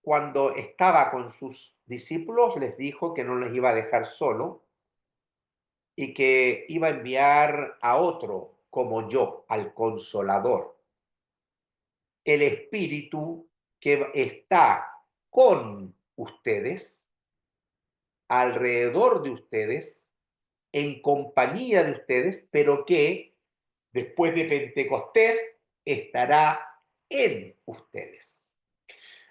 cuando estaba con sus discípulos, les dijo que no les iba a dejar solo y que iba a enviar a otro como yo, al Consolador. el Espíritu que está con ustedes, alrededor de ustedes, en compañía de ustedes, pero que después de Pentecostés estará en ustedes.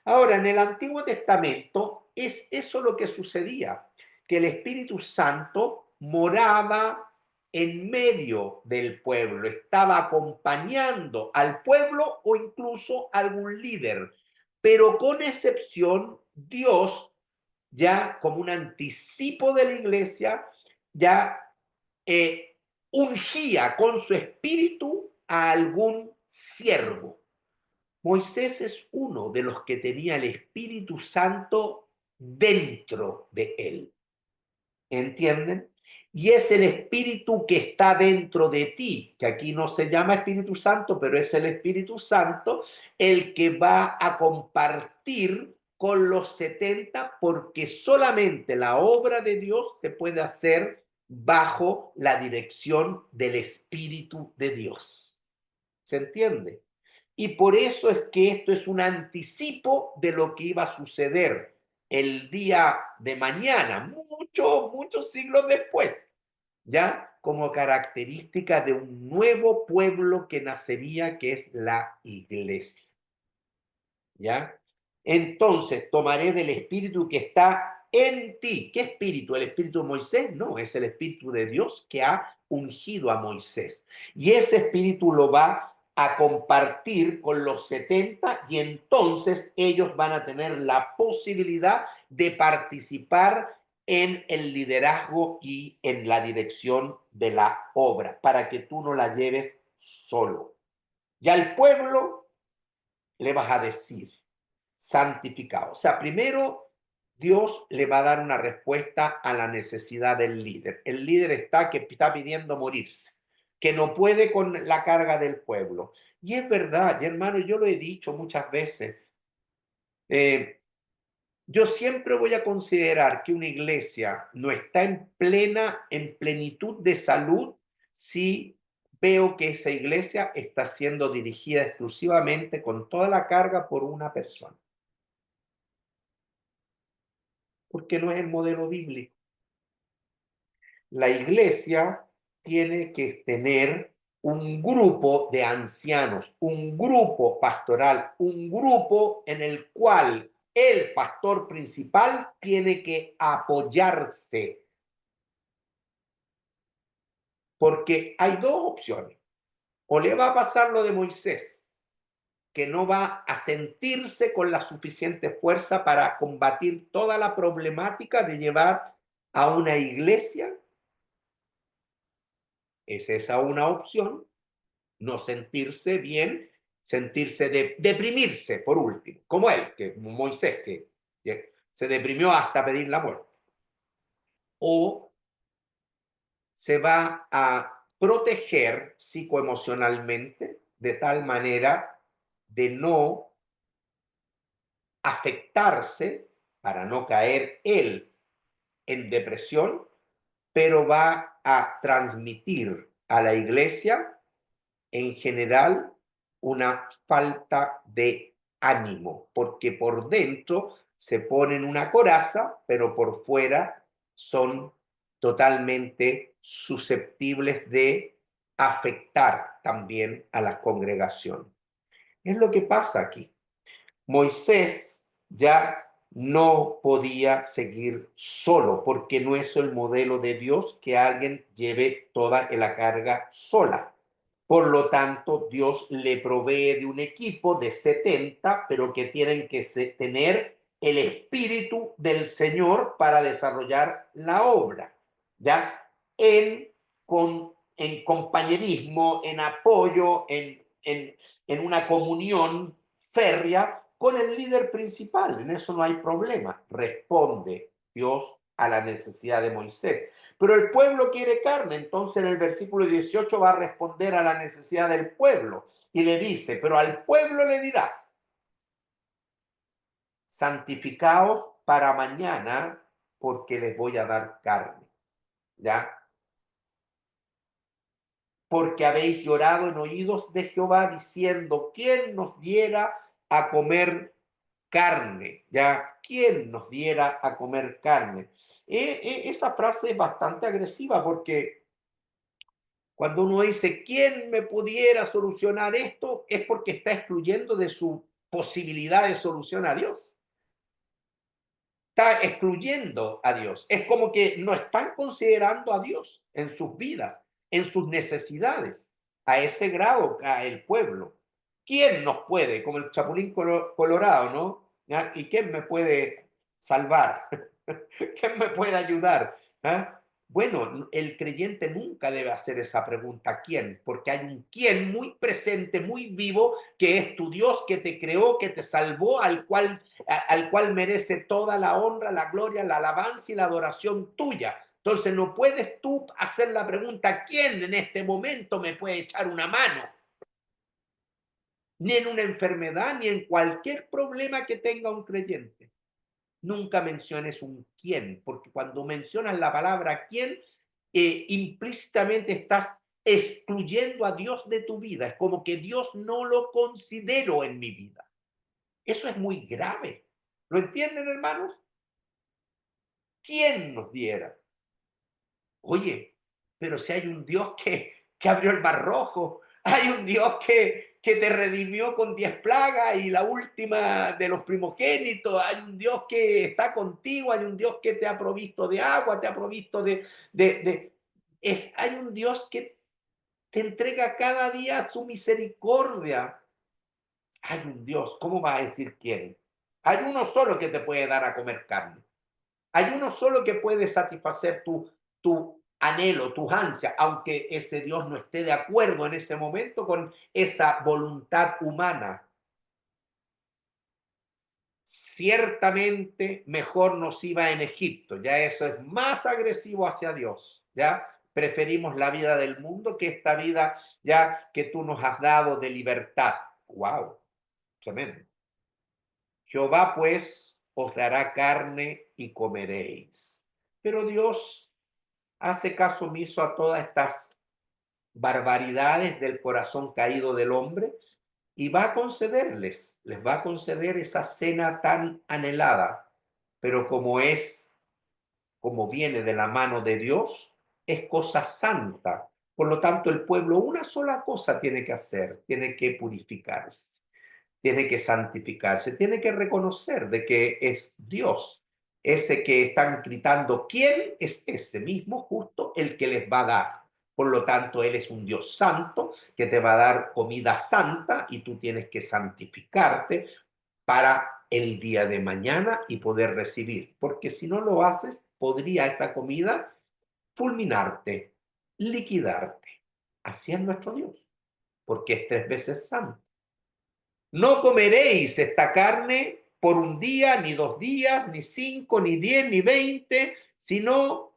Ahora, en el Antiguo Testamento es eso lo que sucedía, que el Espíritu Santo moraba en medio del pueblo, estaba acompañando al pueblo o incluso algún líder, pero con excepción, Dios, ya como un anticipo de la iglesia, ya eh, ungía con su espíritu a algún siervo. Moisés es uno de los que tenía el Espíritu Santo dentro de él. ¿Entienden? Y es el Espíritu que está dentro de ti, que aquí no se llama Espíritu Santo, pero es el Espíritu Santo el que va a compartir con los 70, porque solamente la obra de Dios se puede hacer bajo la dirección del Espíritu de Dios. ¿Se entiende? Y por eso es que esto es un anticipo de lo que iba a suceder el día de mañana, muchos siglos después, ya como característica de un nuevo pueblo que nacería, que es la iglesia. ¿Ya? Entonces tomaré del espíritu que está en ti. ¿Qué espíritu? ¿El espíritu de Moisés? No, es el espíritu de Dios que ha ungido a Moisés. Y ese espíritu lo va a compartir con los 70 y entonces ellos van a tener la posibilidad de participar en el liderazgo y en la dirección de la obra, para que tú no la lleves solo. Y al pueblo le vas a decir, santificado. O sea, primero Dios le va a dar una respuesta a la necesidad del líder. El líder está pidiendo morirse, que no puede con la carga del pueblo. Y es verdad, y hermano, yo lo he dicho muchas veces. eh, yo siempre voy a considerar que una iglesia no está en plenitud de salud si veo que esa iglesia está siendo dirigida exclusivamente con toda la carga por una persona, porque no es el modelo bíblico. La iglesia tiene que tener un grupo de ancianos, un grupo pastoral, un grupo en el cual el pastor principal tiene que apoyarse, porque hay dos opciones. O le va a pasar lo de Moisés, que no va a sentirse con la suficiente fuerza para combatir toda la problemática de llevar a una iglesia. ¿Es esa una opción? No sentirse bien, deprimirse, por último, como él, que Moisés, que se deprimió hasta pedir la muerte. O se va a proteger psicoemocionalmente de tal manera de no afectarse para no caer él en depresión, pero va a transmitir a la iglesia en general una falta de ánimo, porque por dentro se ponen una coraza, pero por fuera son totalmente susceptibles de afectar también a la congregación. Es lo que pasa aquí. Moisés ya no podía seguir solo, porque no es el modelo de Dios que alguien lleve toda la carga sola. Por lo tanto, Dios le provee de un equipo de 70, pero que tienen que tener el espíritu del Señor para desarrollar la obra, ¿ya? En compañerismo, en apoyo, en una comunión férrea con el líder principal. En eso no hay problema. Responde Dios a la necesidad de Moisés. Pero el pueblo quiere carne, entonces en el versículo 18 va a responder a la necesidad del pueblo y le dice, pero al pueblo le dirás, santificaos para mañana porque les voy a dar carne. ¿Ya? porque habéis llorado en oídos de Jehová, diciendo, ¿quién nos diera a comer carne? ¿Ya? ¿Quién nos diera a comer carne? Esa frase es bastante agresiva porque cuando uno dice, ¿quién me pudiera solucionar esto? Es porque está excluyendo de su posibilidad de solución a Dios. Está excluyendo a Dios. Es como que no están considerando a Dios en sus vidas, en sus necesidades. A ese grado cae el pueblo. ¿Quién nos puede? Como el Chapulín Colorado, ¿no? ¿Ya? ¿Y quién me puede salvar? ¿Quién me puede ayudar? ¿Ah? Bueno, el creyente nunca debe hacer esa pregunta, ¿quién? Porque hay un quién muy presente, muy vivo, que es tu Dios, que te creó, que te salvó, al cual merece toda la honra, la gloria, la alabanza y la adoración tuya. Entonces no puedes tú hacer la pregunta, ¿quién en este momento me puede echar una mano? Ni en una enfermedad, ni en cualquier problema que tenga un creyente. Nunca menciones un quién, porque cuando mencionas la palabra quién, implícitamente estás excluyendo a Dios de tu vida. Es como que Dios no lo considero en mi vida. Eso es muy grave. ¿Lo entienden, hermanos? ¿Quién nos diera? Oye, pero si hay un Dios que abrió el mar rojo, hay un Dios que te redimió con 10 plagas y la última de los primogénitos, hay un Dios que está contigo, hay un Dios que te ha provisto de agua, te ha provisto hay un Dios que te entrega cada día su misericordia. Hay un Dios, ¿cómo vas a decir quién? Hay uno solo que te puede dar a comer carne. Hay uno solo que puede satisfacer tu anhelo, tus ansias, aunque ese Dios no esté de acuerdo en ese momento con esa voluntad humana. Ciertamente mejor nos iba en Egipto, ya eso es más agresivo hacia Dios, ya preferimos la vida del mundo que esta vida ya que tú nos has dado de libertad. Wow, tremendo. Jehová pues os dará carne y comeréis. Pero Dios hace caso omiso a todas estas barbaridades del corazón caído del hombre y va a concederles, les va a conceder esa cena tan anhelada, pero como viene de la mano de Dios, es cosa santa. Por lo tanto, el pueblo una sola cosa tiene que hacer, tiene que purificarse, tiene que santificarse, tiene que reconocer de que es Dios, ese que están gritando, ¿quién es ese mismo justo el que les va a dar? Por lo tanto, Él es un Dios santo que te va a dar comida santa y tú tienes que santificarte para el día de mañana y poder recibir. Porque si no lo haces, podría esa comida fulminarte, liquidarte. Así es nuestro Dios, porque es 3 veces santo. No comeréis esta carne por un día, ni 2 días, ni 5, ni 10, ni 20, sino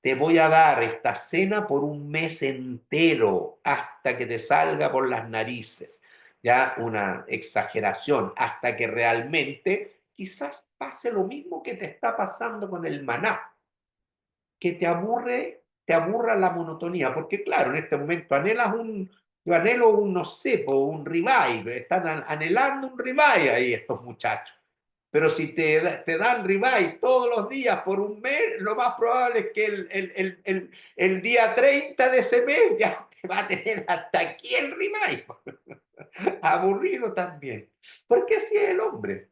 te voy a dar esta cena por un mes entero hasta que te salga por las narices. Ya una exageración, hasta que realmente quizás pase lo mismo que te está pasando con el maná, que te aburra la monotonía, porque claro, en este momento yo anhelo un, no sé, un ribeye, están anhelando un ribeye ahí estos muchachos. Pero si te dan ribeye todos los días por un mes, lo más probable es que el día 30 de ese mes ya te va a tener hasta aquí el ribeye. Aburrido también. Porque así es el hombre.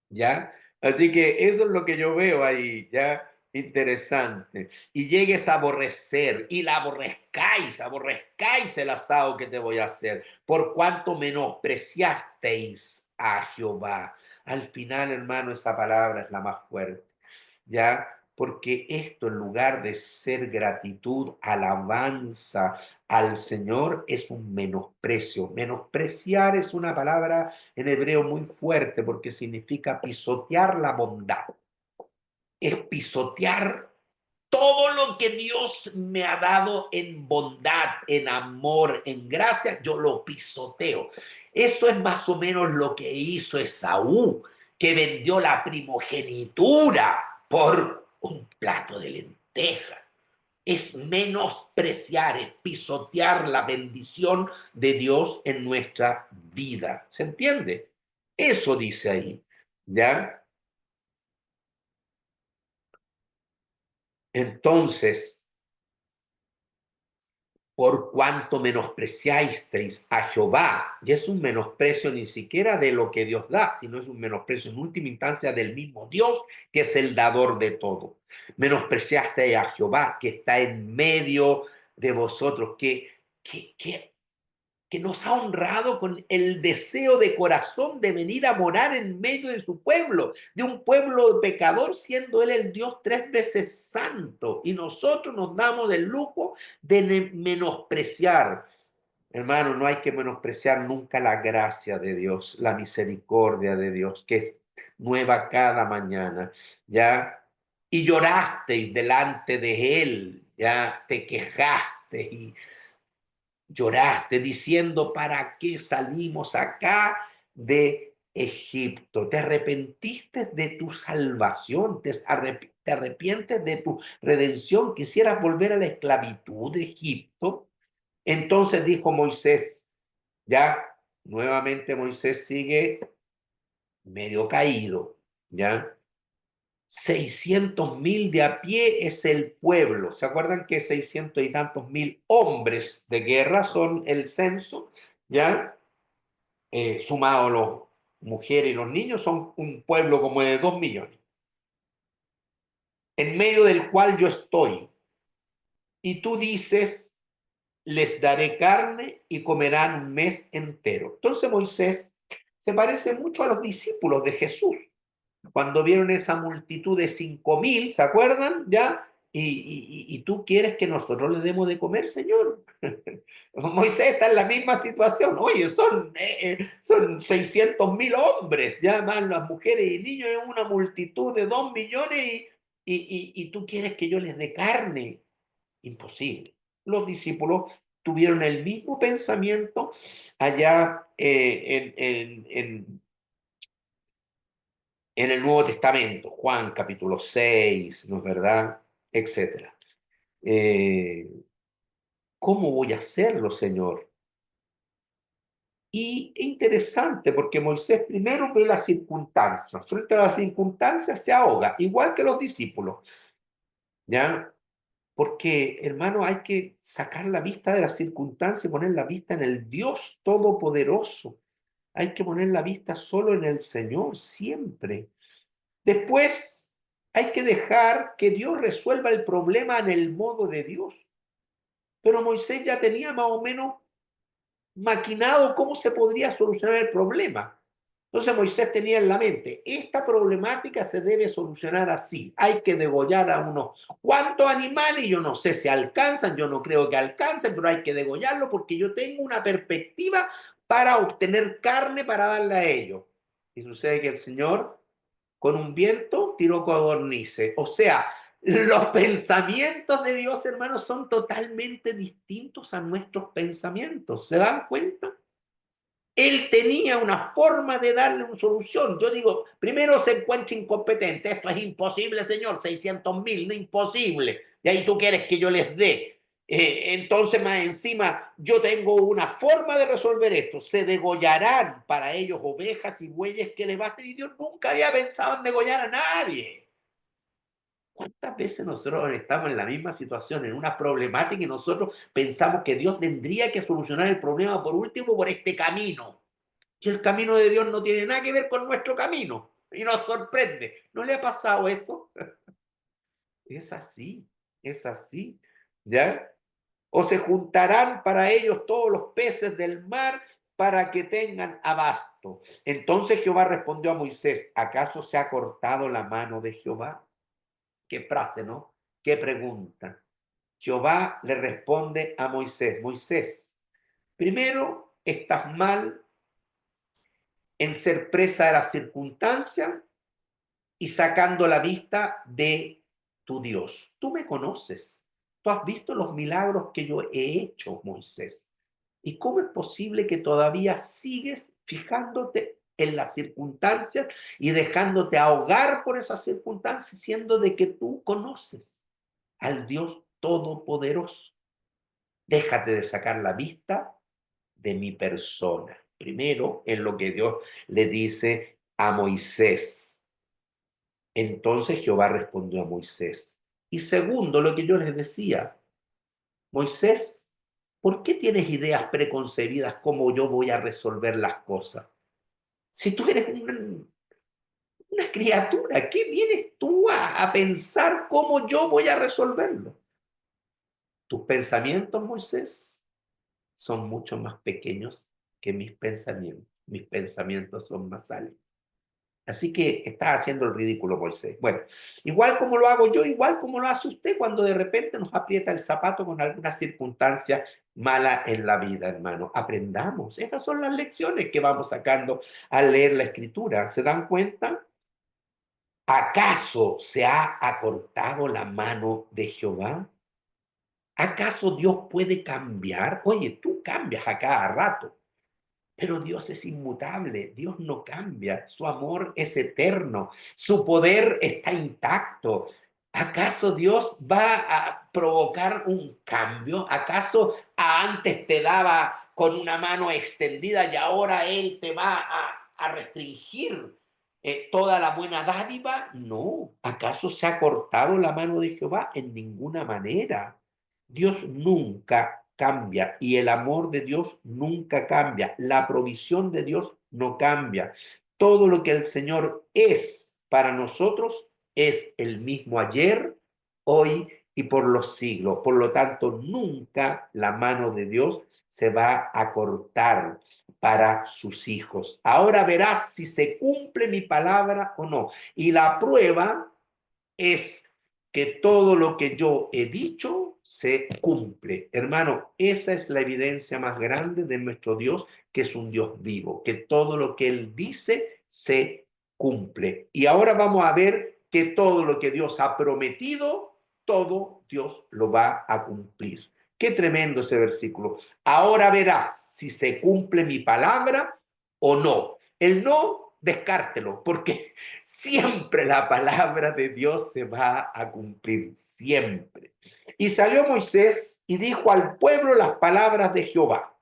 ¿Ya? Así que eso es lo que yo veo ahí, ¿ya? Interesante. Y llegues a aborrecer y la aborrezcáis el asado que te voy a hacer, por cuanto menospreciasteis a Jehová. Al final, hermano, esa palabra es la más fuerte. ¿Ya? Porque esto en lugar de ser gratitud, alabanza al Señor, es un menosprecio. Menospreciar es una palabra en hebreo muy fuerte porque significa pisotear la bondad. Es pisotear todo lo que Dios me ha dado en bondad, en amor, en gracia, yo lo pisoteo. Eso es más o menos lo que hizo Esaú, que vendió la primogenitura por un plato de lentejas. es menospreciar, es pisotear la bendición de Dios en nuestra vida. ¿Se entiende? Eso dice ahí, ¿ya? Entonces, por cuanto menospreciasteis a Jehová, y es un menosprecio ni siquiera de lo que Dios da, sino es un menosprecio en última instancia del mismo Dios, que es el dador de todo. Menospreciasteis a Jehová, que está en medio de vosotros, que nos ha honrado con el deseo de corazón de venir a morar en medio de su pueblo, de un pueblo pecador, siendo Él el Dios 3 veces santo. Y nosotros nos damos el lujo de menospreciar. Hermano, no hay que menospreciar nunca la gracia de Dios, la misericordia de Dios, que es nueva cada mañana, ¿ya? Y llorasteis delante de Él, ¿ya? Te quejaste y lloraste diciendo, ¿para qué salimos acá de Egipto? Te arrepentiste de tu salvación, te arrepientes de tu redención, quisieras volver a la esclavitud de Egipto. Entonces dijo Moisés, ya nuevamente Moisés sigue medio caído, ya. 600.000 de a pie es el pueblo. ¿Se acuerdan que 600 y tantos mil hombres de guerra son el censo? ¿Ya? Sumado los mujeres y los niños, son un pueblo como de 2 millones, en medio del cual yo estoy. Y tú dices, les daré carne y comerán un mes entero. Entonces Moisés se parece mucho a los discípulos de Jesús cuando vieron esa multitud de 5.000, ¿se acuerdan? ¿Ya? Y tú quieres que nosotros les demos de comer, Señor. Moisés está en la misma situación. Oye, son 600.000 hombres, ya más las mujeres y niños, es una multitud de 2 millones y tú quieres que yo les dé carne. Imposible. Los discípulos tuvieron el mismo pensamiento allá en el Nuevo Testamento, Juan capítulo 6, ¿no es verdad? Etcétera. Eh, ¿Cómo voy a hacerlo, Señor? Y interesante, porque Moisés primero ve las circunstancias. Frente a las circunstancias se ahoga, igual que los discípulos, ¿ya? Porque, hermano, hay que sacar la vista de las circunstancias y poner la vista en el Dios Todopoderoso. Hay que poner la vista solo en el Señor, siempre. Después, hay que dejar que Dios resuelva el problema en el modo de Dios. Pero Moisés ya tenía más o menos maquinado cómo se podría solucionar el problema. Entonces Moisés tenía en la mente, esta problemática se debe solucionar así. Hay que degollar a unos cuantos animales, yo no sé si alcanzan, yo no creo que alcancen, pero hay que degollarlo porque yo tengo una perspectiva para obtener carne para darle a ellos. Y sucede que el Señor con un viento tiró codornices. O sea, los pensamientos de Dios, hermanos, son totalmente distintos a nuestros pensamientos. ¿Se dan cuenta? Él tenía una forma de darle una solución. Yo digo, primero se encuentra incompetente. Esto es imposible, señor. 600.000, no imposible. Y ahí tú quieres que yo les dé. Entonces, más encima, yo tengo una forma de resolver esto. Se degollarán para ellos ovejas y bueyes que les basten. Y Dios nunca había pensado en degollar a nadie. ¿Cuántas veces nosotros estamos en la misma situación, en una problemática y nosotros pensamos que Dios tendría que solucionar el problema por último por este camino? Y el camino de Dios no tiene nada que ver con nuestro camino. Y nos sorprende. ¿No le ha pasado eso? Es así, es así. ¿Ya? O se juntarán para ellos todos los peces del mar para que tengan abasto. Entonces Jehová respondió a Moisés, ¿acaso se ha cortado la mano de Jehová? Qué frase, ¿no? Qué pregunta. Jehová le responde a Moisés, Moisés, primero estás mal en ser presa de las circunstancias y sacando la vista de tu Dios. Tú me conoces. Tú has visto los milagros que yo he hecho, Moisés. ¿Y cómo es posible que todavía sigues fijándote en las circunstancias y dejándote ahogar por esas circunstancias, siendo de que tú conoces al Dios Todopoderoso. Déjate de sacar la vista de mi persona. Primero, en lo que Dios le dice a Moisés. Entonces Jehová respondió a Moisés. Y segundo, lo que yo les decía, Moisés, ¿por qué tienes ideas preconcebidas cómo yo voy a resolver las cosas? Si tú eres una criatura, ¿qué vienes tú a pensar cómo yo voy a resolverlo? Tus pensamientos, Moisés, son mucho más pequeños que mis pensamientos. Mis pensamientos son más altos. Así que estás haciendo el ridículo, Moisés. Bueno, igual como lo hago yo, igual como lo hace usted cuando de repente nos aprieta el zapato con alguna circunstancia mala en la vida, hermano. Aprendamos. Estas son las lecciones que vamos sacando al leer la Escritura. ¿Se dan cuenta? ¿Acaso se ha acortado la mano de Jehová? ¿Acaso Dios puede cambiar? Oye, tú cambias a cada rato. Pero Dios es inmutable, Dios no cambia, su amor es eterno, su poder está intacto. ¿Acaso Dios va a provocar un cambio? ¿Acaso antes te daba con una mano extendida y ahora Él te va a restringir toda la buena dádiva? No. ¿Acaso se ha cortado la mano de Jehová? En ninguna manera. Dios nunca cambia y el amor de Dios nunca cambia. La provisión de Dios no cambia. Todo lo que el Señor es para nosotros es el mismo ayer, hoy y por los siglos. Por lo tanto, nunca la mano de Dios se va a cortar para sus hijos. Ahora verás si se cumple mi palabra o no. Y la prueba es que todo lo que yo he dicho se cumple. Hermano, esa es la evidencia más grande de nuestro Dios, que es un Dios vivo, que todo lo que Él dice se cumple. Y ahora vamos a ver que todo lo que Dios ha prometido, todo Dios lo va a cumplir. Qué tremendo ese versículo. Ahora verás si se cumple mi palabra o no. El no, descártelo, porque siempre la palabra de Dios se va a cumplir, siempre. Y salió Moisés y dijo al pueblo las palabras de Jehová.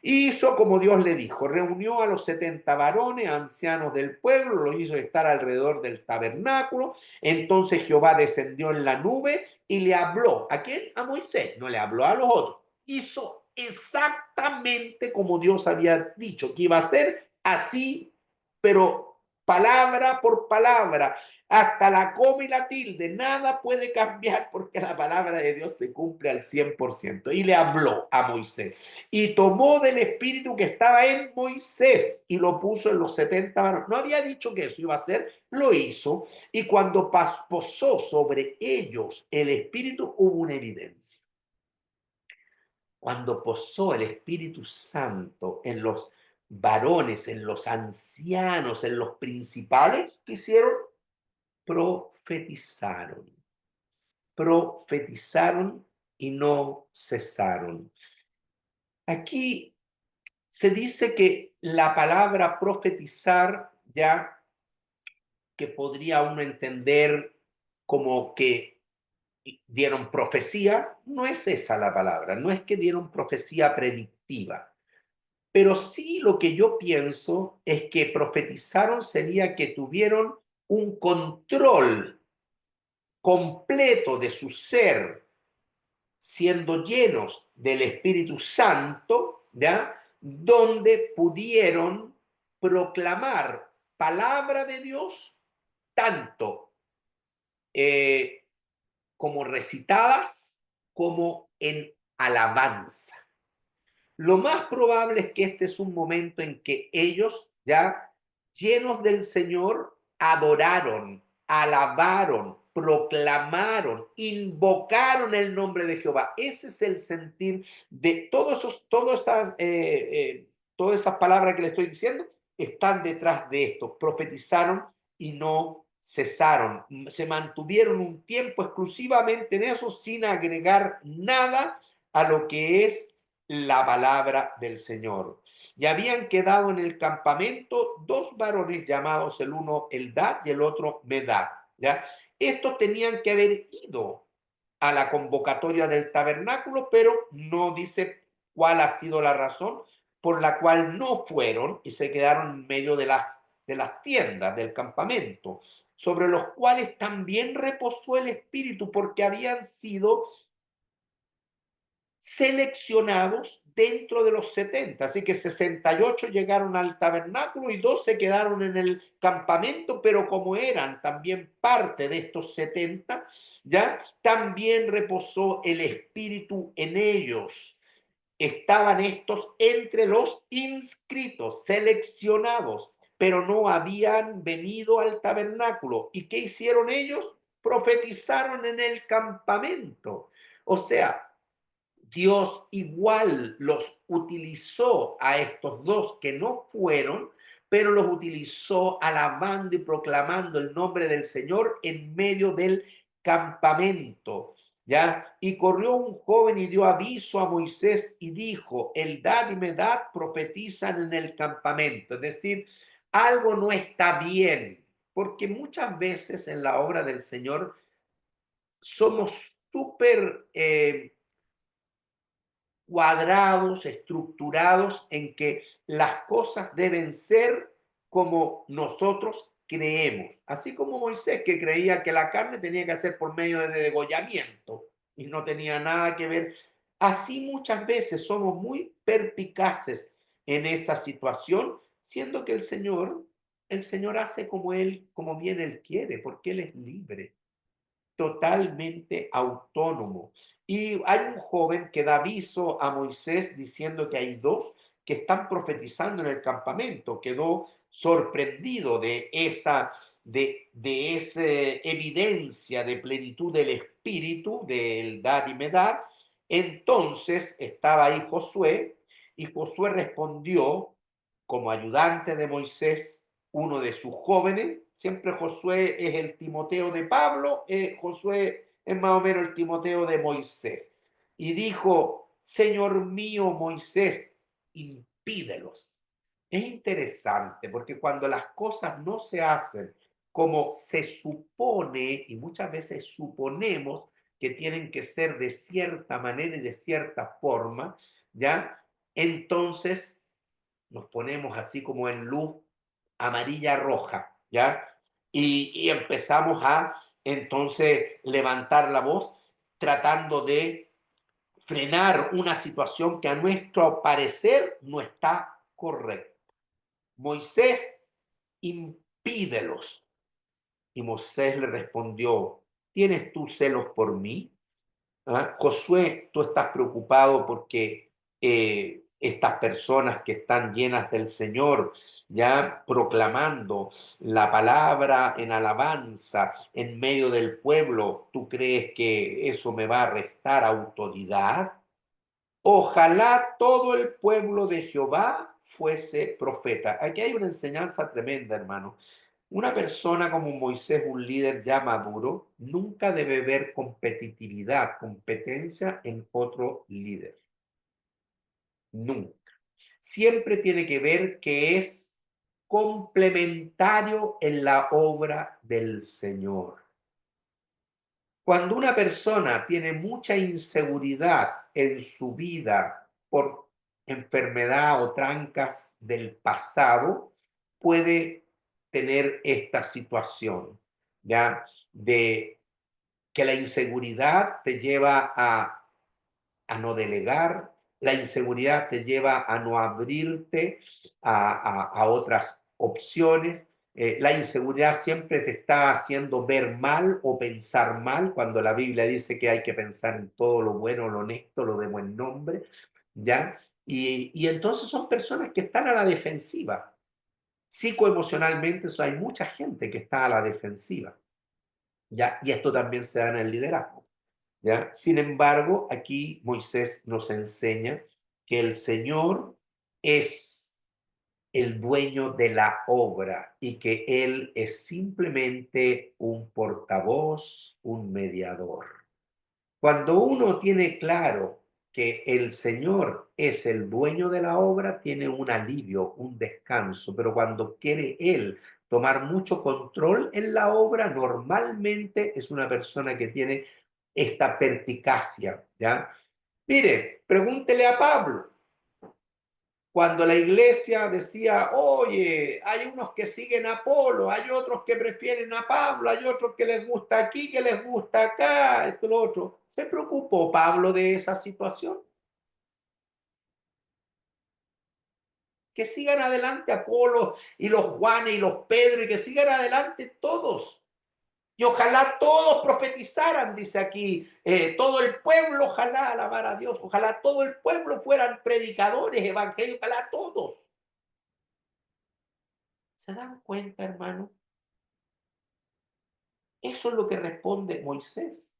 Hizo como Dios le dijo, reunió a los 70 varones, ancianos del pueblo, los hizo estar alrededor del tabernáculo. Entonces Jehová descendió en la nube y le habló. ¿A quién? A Moisés, no le habló a los otros. Hizo exactamente como Dios había dicho que iba a hacer, así, pero palabra por palabra, hasta la coma y la tilde, nada puede cambiar porque la palabra de Dios se cumple al 100%. Y le habló a Moisés y tomó del espíritu que estaba en Moisés y lo puso en los 70 varones. No había dicho que eso iba a hacer, lo hizo. Y cuando posó sobre ellos el espíritu, hubo una evidencia. Cuando posó el Espíritu Santo en los varones, en los ancianos, en los principales, ¿qué hicieron? Profetizaron. Profetizaron y no cesaron. Aquí se dice que la palabra profetizar, ya que podría uno entender como que dieron profecía, no es esa la palabra, no es que dieron profecía predictiva, pero sí lo que yo pienso es que profetizaron sería que tuvieron un control completo de su ser, siendo llenos del Espíritu Santo, ¿ya? Donde pudieron proclamar palabra de Dios tanto eh, como recitadas como en alabanza. Lo más probable es que este es un momento en que ellos, ya llenos del Señor, adoraron, alabaron, proclamaron, invocaron el nombre de Jehová. Ese es el sentir de todas esas palabras que le estoy diciendo, están detrás de esto. Profetizaron y no cesaron. Se mantuvieron un tiempo exclusivamente en eso, sin agregar nada a lo que es la palabra del Señor. Y habían quedado en el campamento dos varones llamados el uno Eldad y el otro Medad, ¿ya? Estos tenían que haber ido a la convocatoria del tabernáculo, pero no dice cuál ha sido la razón por la cual no fueron y se quedaron en medio de las tiendas del campamento, sobre los cuales también reposó el Espíritu, porque habían sido seleccionados dentro de los 70. Así que 68 llegaron al tabernáculo y 2 se quedaron en el campamento, pero como eran también parte de estos 70, ¿ya? También reposó el Espíritu en ellos. Estaban estos entre los inscritos, seleccionados, pero no habían venido al tabernáculo. ¿Y qué hicieron ellos? Profetizaron en el campamento. O sea, Dios igual los utilizó a estos dos que no fueron, pero los utilizó alabando y proclamando el nombre del Señor en medio del campamento. ¿Ya? Y corrió un joven y dio aviso a Moisés y dijo, Eldad y Medad profetizan en el campamento. Es decir, algo no está bien, porque muchas veces en la obra del Señor somos súper cuadrados, estructurados, en que las cosas deben ser como nosotros creemos. Así como Moisés, que creía que la carne tenía que hacer por medio de degollamiento y no tenía nada que ver. Así muchas veces somos muy perpicaces en esa situación, siendo que el Señor hace como él, como bien él quiere, porque él es libre, totalmente autónomo. Y hay un joven que da aviso a Moisés diciendo que hay dos que están profetizando en el campamento. Quedó sorprendido de esa evidencia de plenitud del espíritu, del Dad y Medad. Entonces estaba ahí Josué, y Josué respondió como ayudante de Moisés, uno de sus jóvenes. Siempre Josué es el Timoteo de Pablo, Josué es más o menos el Timoteo de Moisés. Y dijo, Señor mío Moisés, impídelos. Es interesante porque cuando las cosas no se hacen como se supone, y muchas veces suponemos que tienen que ser de cierta manera y de cierta forma, ¿ya? Entonces nos ponemos así como en luz amarilla roja, ¿ya? Y empezamos a entonces levantar la voz tratando de frenar una situación que a nuestro parecer no está correcta. Moisés, impídelos. Y Moisés le respondió, ¿tienes tú celos por mí? ¿Ah? Josué, tú estás preocupado porque estas personas que están llenas del Señor, ya proclamando la palabra en alabanza en medio del pueblo, ¿tú crees que eso me va a restar autoridad? Ojalá todo el pueblo de Jehová fuese profeta. Aquí hay una enseñanza tremenda, hermano. Una persona como Moisés, un líder ya maduro, nunca debe ver competitividad, competencia en otro líder. Nunca. Siempre tiene que ver que es complementario en la obra del Señor. Cuando una persona tiene mucha inseguridad en su vida por enfermedad o trancas del pasado, puede tener esta situación, ¿ya? De que la inseguridad te lleva a no delegar, la inseguridad te lleva a no abrirte a otras opciones. La inseguridad siempre te está haciendo ver mal o pensar mal, cuando la Biblia dice que hay que pensar en todo lo bueno, lo honesto, lo de buen nombre, ¿ya? Y entonces son personas que están a la defensiva. Psicoemocionalmente, hay mucha gente que está a la defensiva, ¿ya? Y esto también se da en el liderazgo. ¿Ya? Sin embargo, aquí Moisés nos enseña que el Señor es el dueño de la obra y que Él es simplemente un portavoz, un mediador. Cuando uno tiene claro que el Señor es el dueño de la obra, tiene un alivio, un descanso, pero cuando quiere Él tomar mucho control en la obra, normalmente es una persona que tiene esta perticacia, ¿ya? Mire, pregúntele a Pablo. Cuando la iglesia decía, oye, hay unos que siguen a Apolo, hay otros que prefieren a Pablo, hay otros que les gusta aquí, que les gusta acá, esto, lo otro. ¿Se preocupó Pablo de esa situación? Que sigan adelante Apolo y los Juanes y los Pedro y que sigan adelante todos. Y ojalá todos profetizaran, dice aquí, todo el pueblo, ojalá alabara a Dios, ojalá todo el pueblo fueran predicadores, evangélicos, ojalá todos. ¿Se dan cuenta, hermano? Eso es lo que responde Moisés,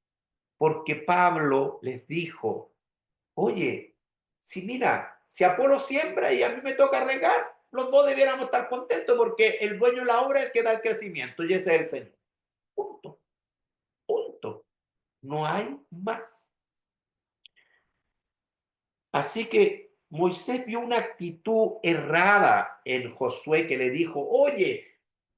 porque Pablo les dijo, oye, si mira, si Apolo siembra y a mí me toca regar, los dos debiéramos estar contentos porque el dueño de la obra es el que da el crecimiento y ese es el Señor. Punto, punto. No hay más. Así que Moisés vio una actitud errada en Josué que le dijo, oye,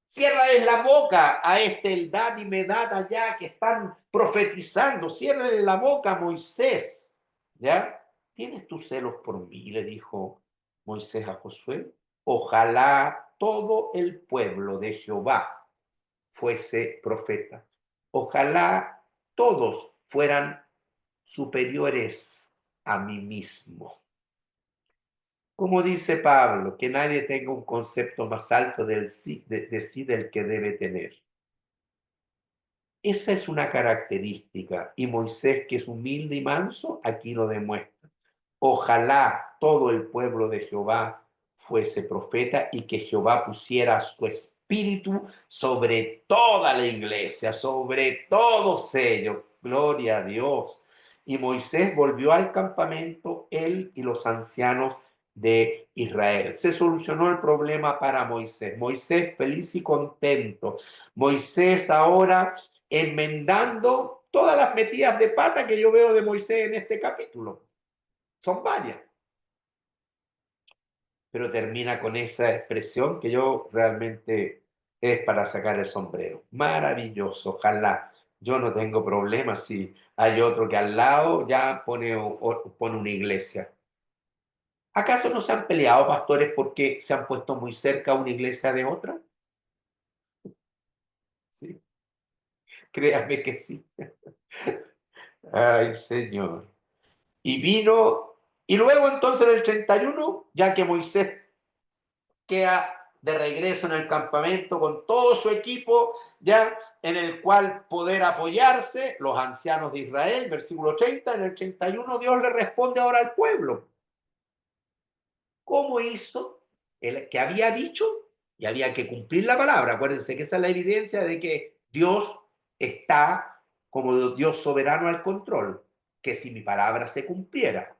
ciérrales la boca a este Eldad y Medad allá que están profetizando, ciérrale la boca a Moisés, ¿ya? ¿Tienes tus celos por mí? Le dijo Moisés a Josué. Ojalá todo el pueblo de Jehová fuese profeta. Ojalá todos fueran superiores a mí mismo. Como dice Pablo, que nadie tenga un concepto más alto de sí del que debe tener. Esa es una característica y Moisés, que es humilde y manso, aquí lo demuestra. Ojalá todo el pueblo de Jehová fuese profeta y que Jehová pusiera su espíritu sobre toda la iglesia, sobre todos ellos. Gloria a Dios. Y Moisés volvió al campamento, él y los ancianos de Israel. Se solucionó el problema para Moisés. Moisés feliz y contento. Moisés ahora enmendando todas las metidas de pata que yo veo de Moisés en este capítulo. Son varias. Pero termina con esa expresión que yo realmente es para sacar el sombrero. Maravilloso, ojalá. Yo no tengo problema si hay otro que al lado ya pone una iglesia. ¿Acaso no se han peleado, pastores, porque se han puesto muy cerca una iglesia de otra? Sí, créanme que sí. Ay, Señor. Y vino, y luego entonces en el 31, ya que Moisés queda de regreso en el campamento con todo su equipo, ya en el cual poder apoyarse, los ancianos de Israel, versículo 30, en el 31 Dios le responde ahora al pueblo. ¿Cómo hizo? El que había dicho y había que cumplir la palabra. Acuérdense que esa es la evidencia de que Dios está como Dios soberano al control, que si mi palabra se cumpliera,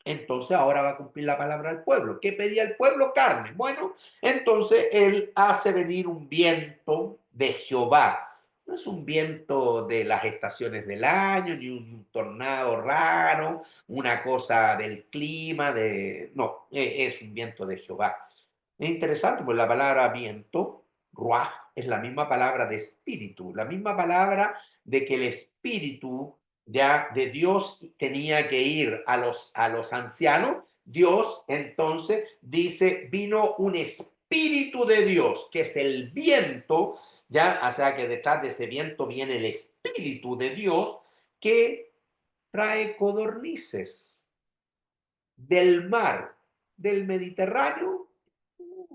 entonces ahora va a cumplir la palabra al pueblo. ¿Qué pedía el pueblo? Carne. Bueno, entonces él hace venir un viento de Jehová. No es un viento de las estaciones del año, ni un tornado raro, una cosa del clima, no, es un viento de Jehová. Es interesante, pues la palabra viento, ruaj, es la misma palabra de espíritu, la misma palabra de que el espíritu ya de Dios tenía que ir a los ancianos. Dios entonces dice, vino un espíritu de Dios, que es el viento, ya, o sea que detrás de ese viento viene el espíritu de Dios que trae codornices del mar, del Mediterráneo,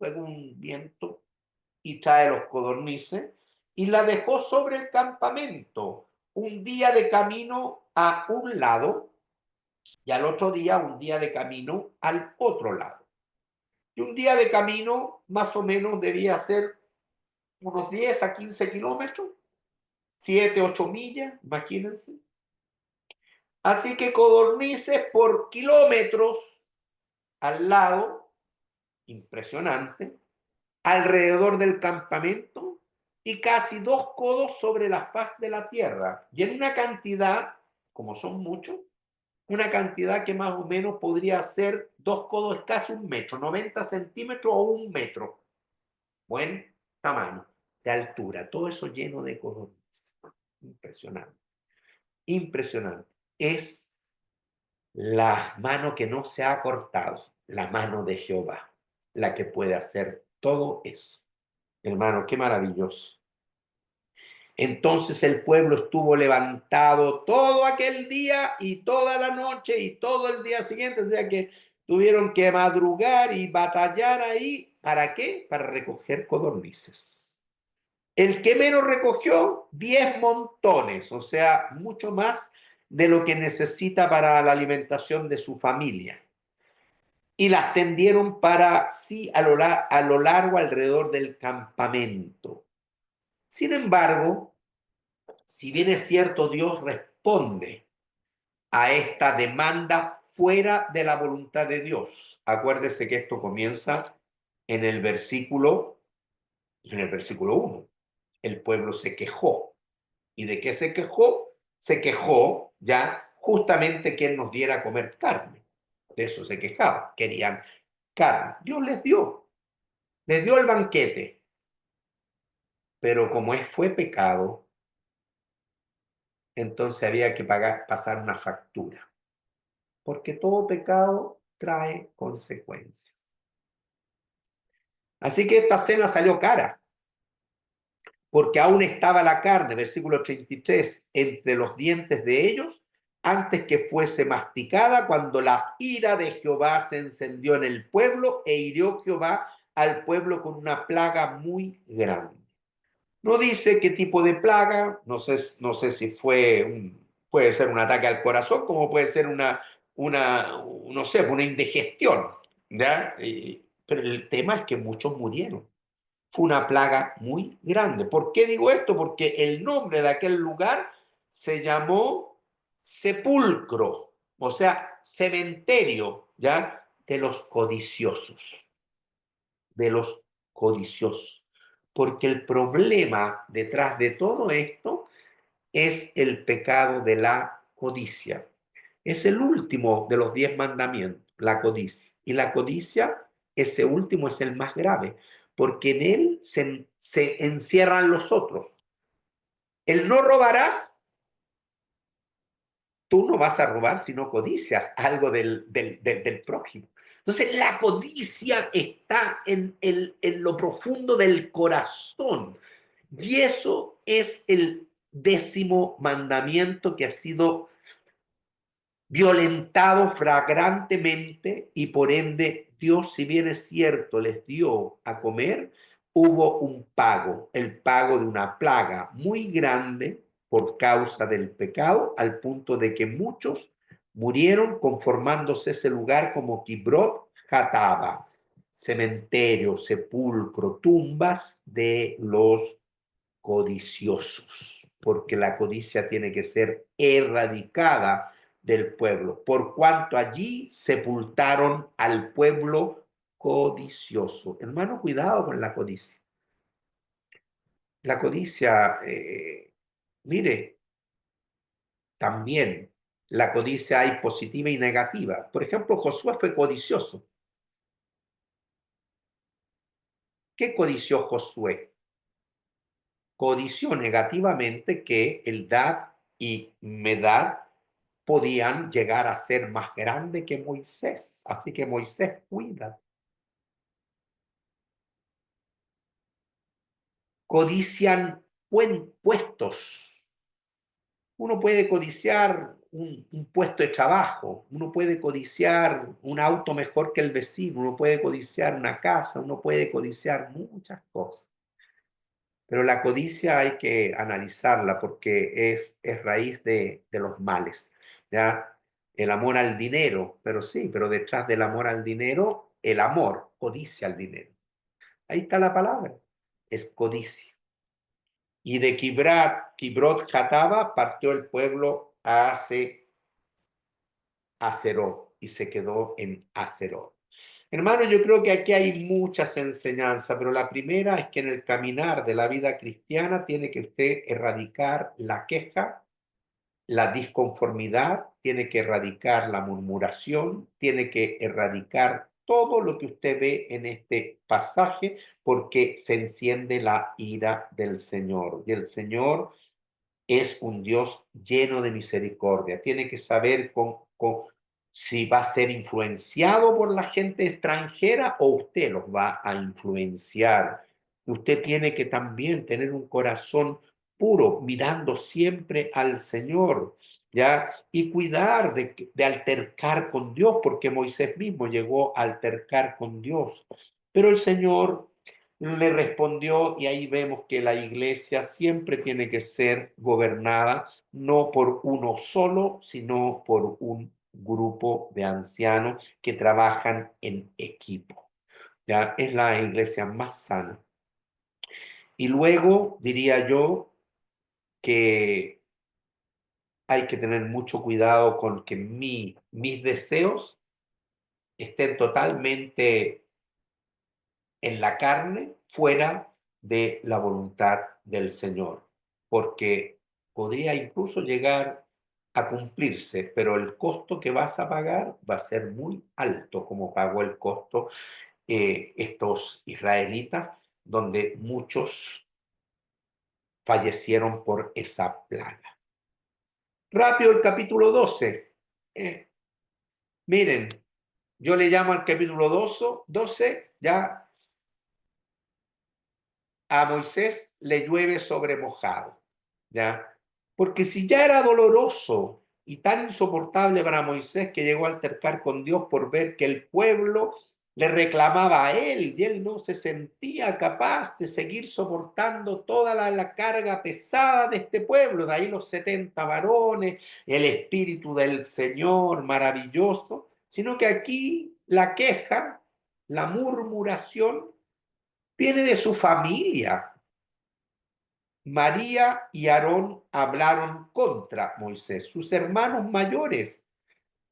luego un viento y trae los codornices y la dejó sobre el campamento un día de camino a un lado y al otro día un día de camino al otro lado. Y un día de camino más o menos debía ser unos 10 a 15 kilómetros, 7, 8 millas, imagínense. Así que codornices por kilómetros al lado, impresionante, alrededor del campamento y casi 2 codos sobre la faz de la tierra. Y en una cantidad, como son muchos, una cantidad que más o menos podría ser 2 codos, casi 1 metro, 90 centímetros o 1 metro. Buen tamaño, de altura. Todo eso lleno de codornices. Impresionante. impresionante. Es la mano que no se ha cortado, la mano de Jehová, la que puede hacer todo eso. Hermano, qué maravilloso. Entonces el pueblo estuvo levantado todo aquel día y toda la noche y todo el día siguiente, o sea que tuvieron que madrugar y batallar ahí. ¿Para qué? Para recoger codornices. El que menos recogió, 10 montones, o sea, mucho más de lo que necesita para la alimentación de su familia. Y las tendieron para sí a lo largo alrededor del campamento. Sin embargo, si bien es cierto, Dios responde a esta demanda fuera de la voluntad de Dios. Acuérdese que esto comienza en el versículo 1. El pueblo se quejó. ¿Y de qué se quejó? Se quejó ya justamente quien nos diera a comer carne. De eso se quejaba. Querían carne. Dios les dio el banquete. Pero como fue pecado, entonces había que pasar una factura. Porque todo pecado trae consecuencias. Así que esta cena salió cara, porque aún estaba la carne, versículo 33, entre los dientes de ellos, antes que fuese masticada, cuando la ira de Jehová se encendió en el pueblo e hirió Jehová al pueblo con una plaga muy grande. No dice qué tipo de plaga, no sé si puede ser un ataque al corazón, como puede ser no sé, una indigestión, ¿ya? Pero el tema es que muchos murieron. Fue una plaga muy grande. ¿Por qué digo esto? Porque el nombre de aquel lugar se llamó sepulcro, o sea, cementerio, ¿ya? De los codiciosos, de los codiciosos. Porque el problema detrás de todo esto es el pecado de la codicia. Es el último de los 10 mandamientos, la codicia. Y la codicia, ese último es el más grave, porque en él se encierran los otros. El no robarás, tú no vas a robar si no codicias algo del prójimo. Entonces, la codicia está en lo profundo del corazón. Y eso es el 10.º mandamiento que ha sido violentado flagrantemente y por ende Dios, si bien es cierto, les dio a comer, hubo un pago, el pago de una plaga muy grande por causa del pecado, al punto de que muchos murieron conformándose ese lugar como Kibrot Hataba, cementerio, sepulcro, tumbas de los codiciosos, porque la codicia tiene que ser erradicada del pueblo, por cuanto allí sepultaron al pueblo codicioso. Hermano, cuidado con la codicia. La codicia, mire, también la codicia hay positiva y negativa. Por ejemplo, Josué fue codicioso. ¿Qué codició Josué? Codició negativamente que Eldad y Medad podían llegar a ser más grande que Moisés. Así que Moisés cuida. Codician puestos. Uno puede codiciar un puesto de trabajo, uno puede codiciar un auto mejor que el vecino, uno puede codiciar una casa, uno puede codiciar muchas cosas. Pero la codicia hay que analizarla porque es raíz de los males. ¿Ya? El amor al dinero, pero sí, pero detrás del amor al dinero, el amor, codicia al dinero. Ahí está la palabra, es codicia. Y de Kibrot Jataba partió el pueblo a Acerot y se quedó en Acerot. Hermano, yo creo que aquí hay muchas enseñanzas, pero la primera es que en el caminar de la vida cristiana tiene que usted erradicar la queja, la disconformidad, tiene que erradicar la murmuración, tiene que erradicar todo lo que usted ve en este pasaje, porque se enciende la ira del Señor. Y el Señor es un Dios lleno de misericordia. Tiene que saber si va a ser influenciado por la gente extranjera o usted los va a influenciar. Usted tiene que también tener un corazón puro, mirando siempre al Señor, ¿ya? Y cuidar de altercar con Dios, porque Moisés mismo llegó a altercar con Dios. Pero el Señor le respondió, y ahí vemos que la iglesia siempre tiene que ser gobernada no por uno solo, sino por un grupo de ancianos que trabajan en equipo. Ya es la iglesia más sana. Y luego diría yo que hay que tener mucho cuidado con que mis deseos estén totalmente en la carne, fuera de la voluntad del Señor, porque podría incluso llegar a cumplirse, pero el costo que vas a pagar va a ser muy alto, como pagó el costo estos israelitas, donde muchos fallecieron por esa plaga. Rápido el capítulo 12. Miren, yo le llamo al capítulo 12 ya a Moisés le llueve sobre mojado, ¿ya? Porque si ya era doloroso y tan insoportable para Moisés que llegó a altercar con Dios por ver que el pueblo le reclamaba a él y él no se sentía capaz de seguir soportando toda la carga pesada de este pueblo, de ahí los 70 varones, el espíritu del Señor maravilloso, sino que aquí la queja, la murmuración, viene de su familia. María y Aarón hablaron contra Moisés, sus hermanos mayores.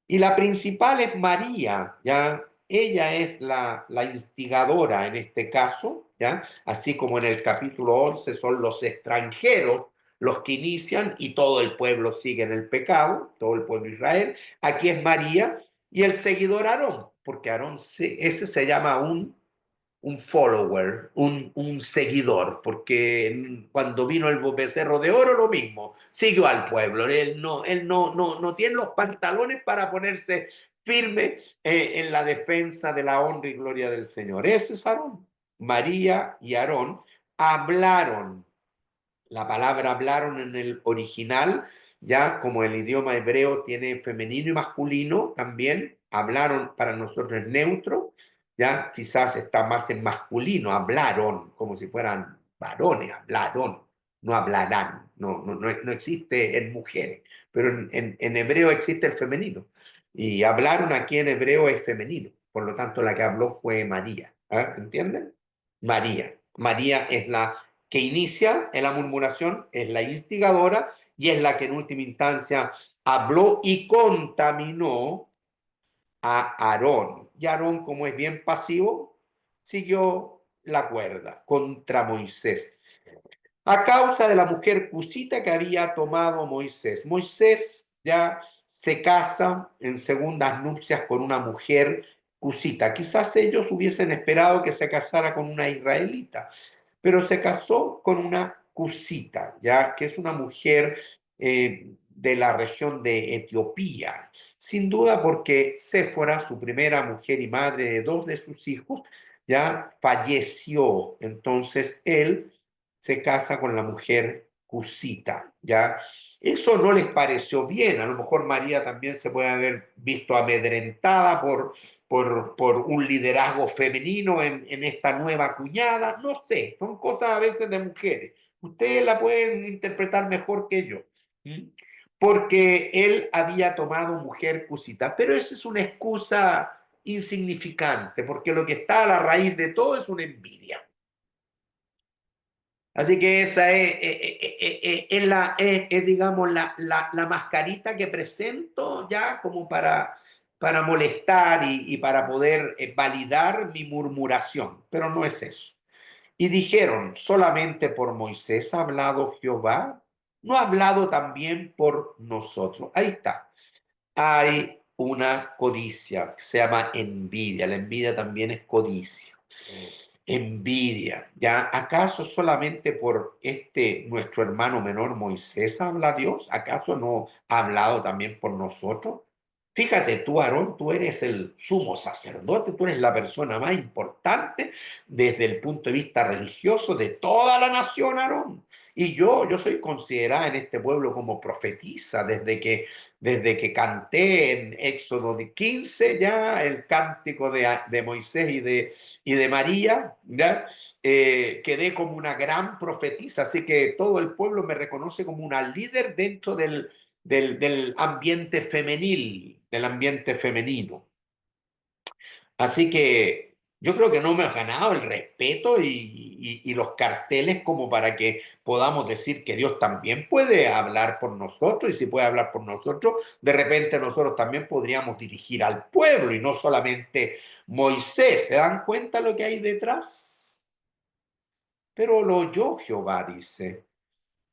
Y la principal es María, ¿ya? Ella es la instigadora en este caso, ¿ya? Así como en el capítulo 11 son los extranjeros los que inician y todo el pueblo sigue en el pecado, todo el pueblo de Israel. Aquí es María y el seguidor Aarón, porque Aarón ese se llama un follower, un seguidor, porque cuando vino el becerro de oro, lo mismo, siguió al pueblo. Él no tiene los pantalones para ponerse firme en la defensa de la honra y gloria del Señor. Ese es Aarón. María y Aarón hablaron. La palabra hablaron en el original, ya como el idioma hebreo tiene femenino y masculino también, hablaron para nosotros es neutro, ya quizás está más en masculino, hablaron, como si fueran varones, hablaron, no hablarán, no existe en mujeres, pero en hebreo existe el femenino. Y hablaron aquí en hebreo es femenino, por lo tanto la que habló fue María, ¿ah? ¿Entienden? María. María es la que inicia en la murmuración, es la instigadora y es la que en última instancia habló y contaminó a Aarón. Y Aarón, como es bien pasivo, siguió la cuerda contra Moisés a causa de la mujer cusita que había tomado Moisés. Moisés ya se casa en segundas nupcias con una mujer cusita. Quizás ellos hubiesen esperado que se casara con una israelita, pero se casó con una cusita, ya que es una mujer de la región de Etiopía. Sin duda porque Séfora, su primera mujer y madre de dos de sus hijos, ya falleció. Entonces él se casa con la mujer cusita, ¿ya? Eso no les pareció bien, a lo mejor María también se puede haber visto amedrentada por un liderazgo femenino en esta nueva cuñada, no sé, son cosas a veces de mujeres, ustedes la pueden interpretar mejor que yo, ¿m? Porque él había tomado mujer cusita, pero esa es una excusa insignificante, porque lo que está a la raíz de todo es una envidia. Así que esa es, digamos, la mascarita que presento ya como para molestar y para poder validar mi murmuración, pero no es eso. Y dijeron, solamente por Moisés ha hablado Jehová, no ha hablado también por nosotros. Ahí está. Hay una codicia que se llama envidia. La envidia también es codicia. envidia. ¿Ya acaso solamente por nuestro hermano menor Moisés habla Dios? ¿Acaso no ha hablado también por nosotros? Fíjate tú, Aarón, tú eres el sumo sacerdote, tú eres la persona más importante desde el punto de vista religioso de toda la nación, Aarón. Y yo soy considerada en este pueblo como profetisa desde que canté en Éxodo 15 ya el cántico de Moisés y de María, ¿ya? Quedé como una gran profetisa, así que todo el pueblo me reconoce como una líder dentro del ambiente femenil, del ambiente femenino. Así que yo creo que no me has ganado el respeto y los carteles como para que podamos decir que Dios también puede hablar por nosotros y si puede hablar por nosotros, de repente nosotros también podríamos dirigir al pueblo y no solamente Moisés. ¿Se dan cuenta lo que hay detrás? Pero lo oyó Jehová, dice.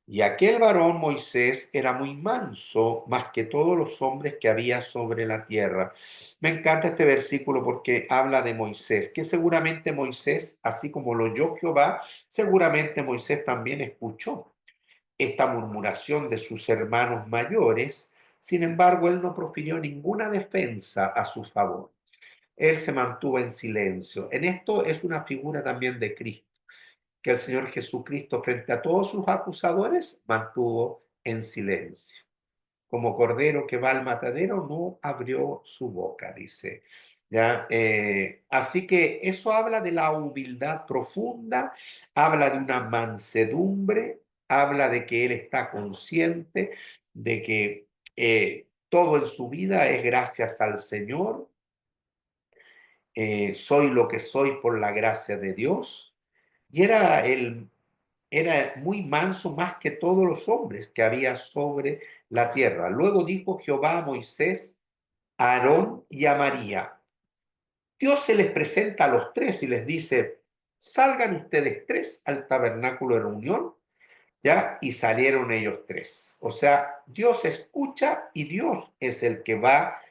Y aquel varón Moisés era muy manso, más que todos los hombres que había sobre la tierra. Me encanta este versículo porque habla de Moisés, que seguramente Moisés, así como lo oyó Jehová, seguramente Moisés también escuchó esta murmuración de sus hermanos mayores. Sin embargo, él no profirió ninguna defensa a su favor. Él se mantuvo en silencio. En esto es una figura también de Cristo que el Señor Jesucristo frente a todos sus acusadores mantuvo en silencio. Como cordero que va al matadero, no abrió su boca, dice. ¿Ya? Así que eso habla de la humildad profunda, habla de una mansedumbre, habla de que él está consciente de que todo en su vida es gracias al Señor. Soy lo que soy por la gracia de Dios. Y era muy manso más que todos los hombres que había sobre la tierra. Luego dijo Jehová a Moisés, a Aarón y a María. Dios se les presenta a los tres y les dice, salgan ustedes tres al tabernáculo de reunión, ¿ya? Y salieron ellos tres. O sea, Dios escucha y Dios es el que va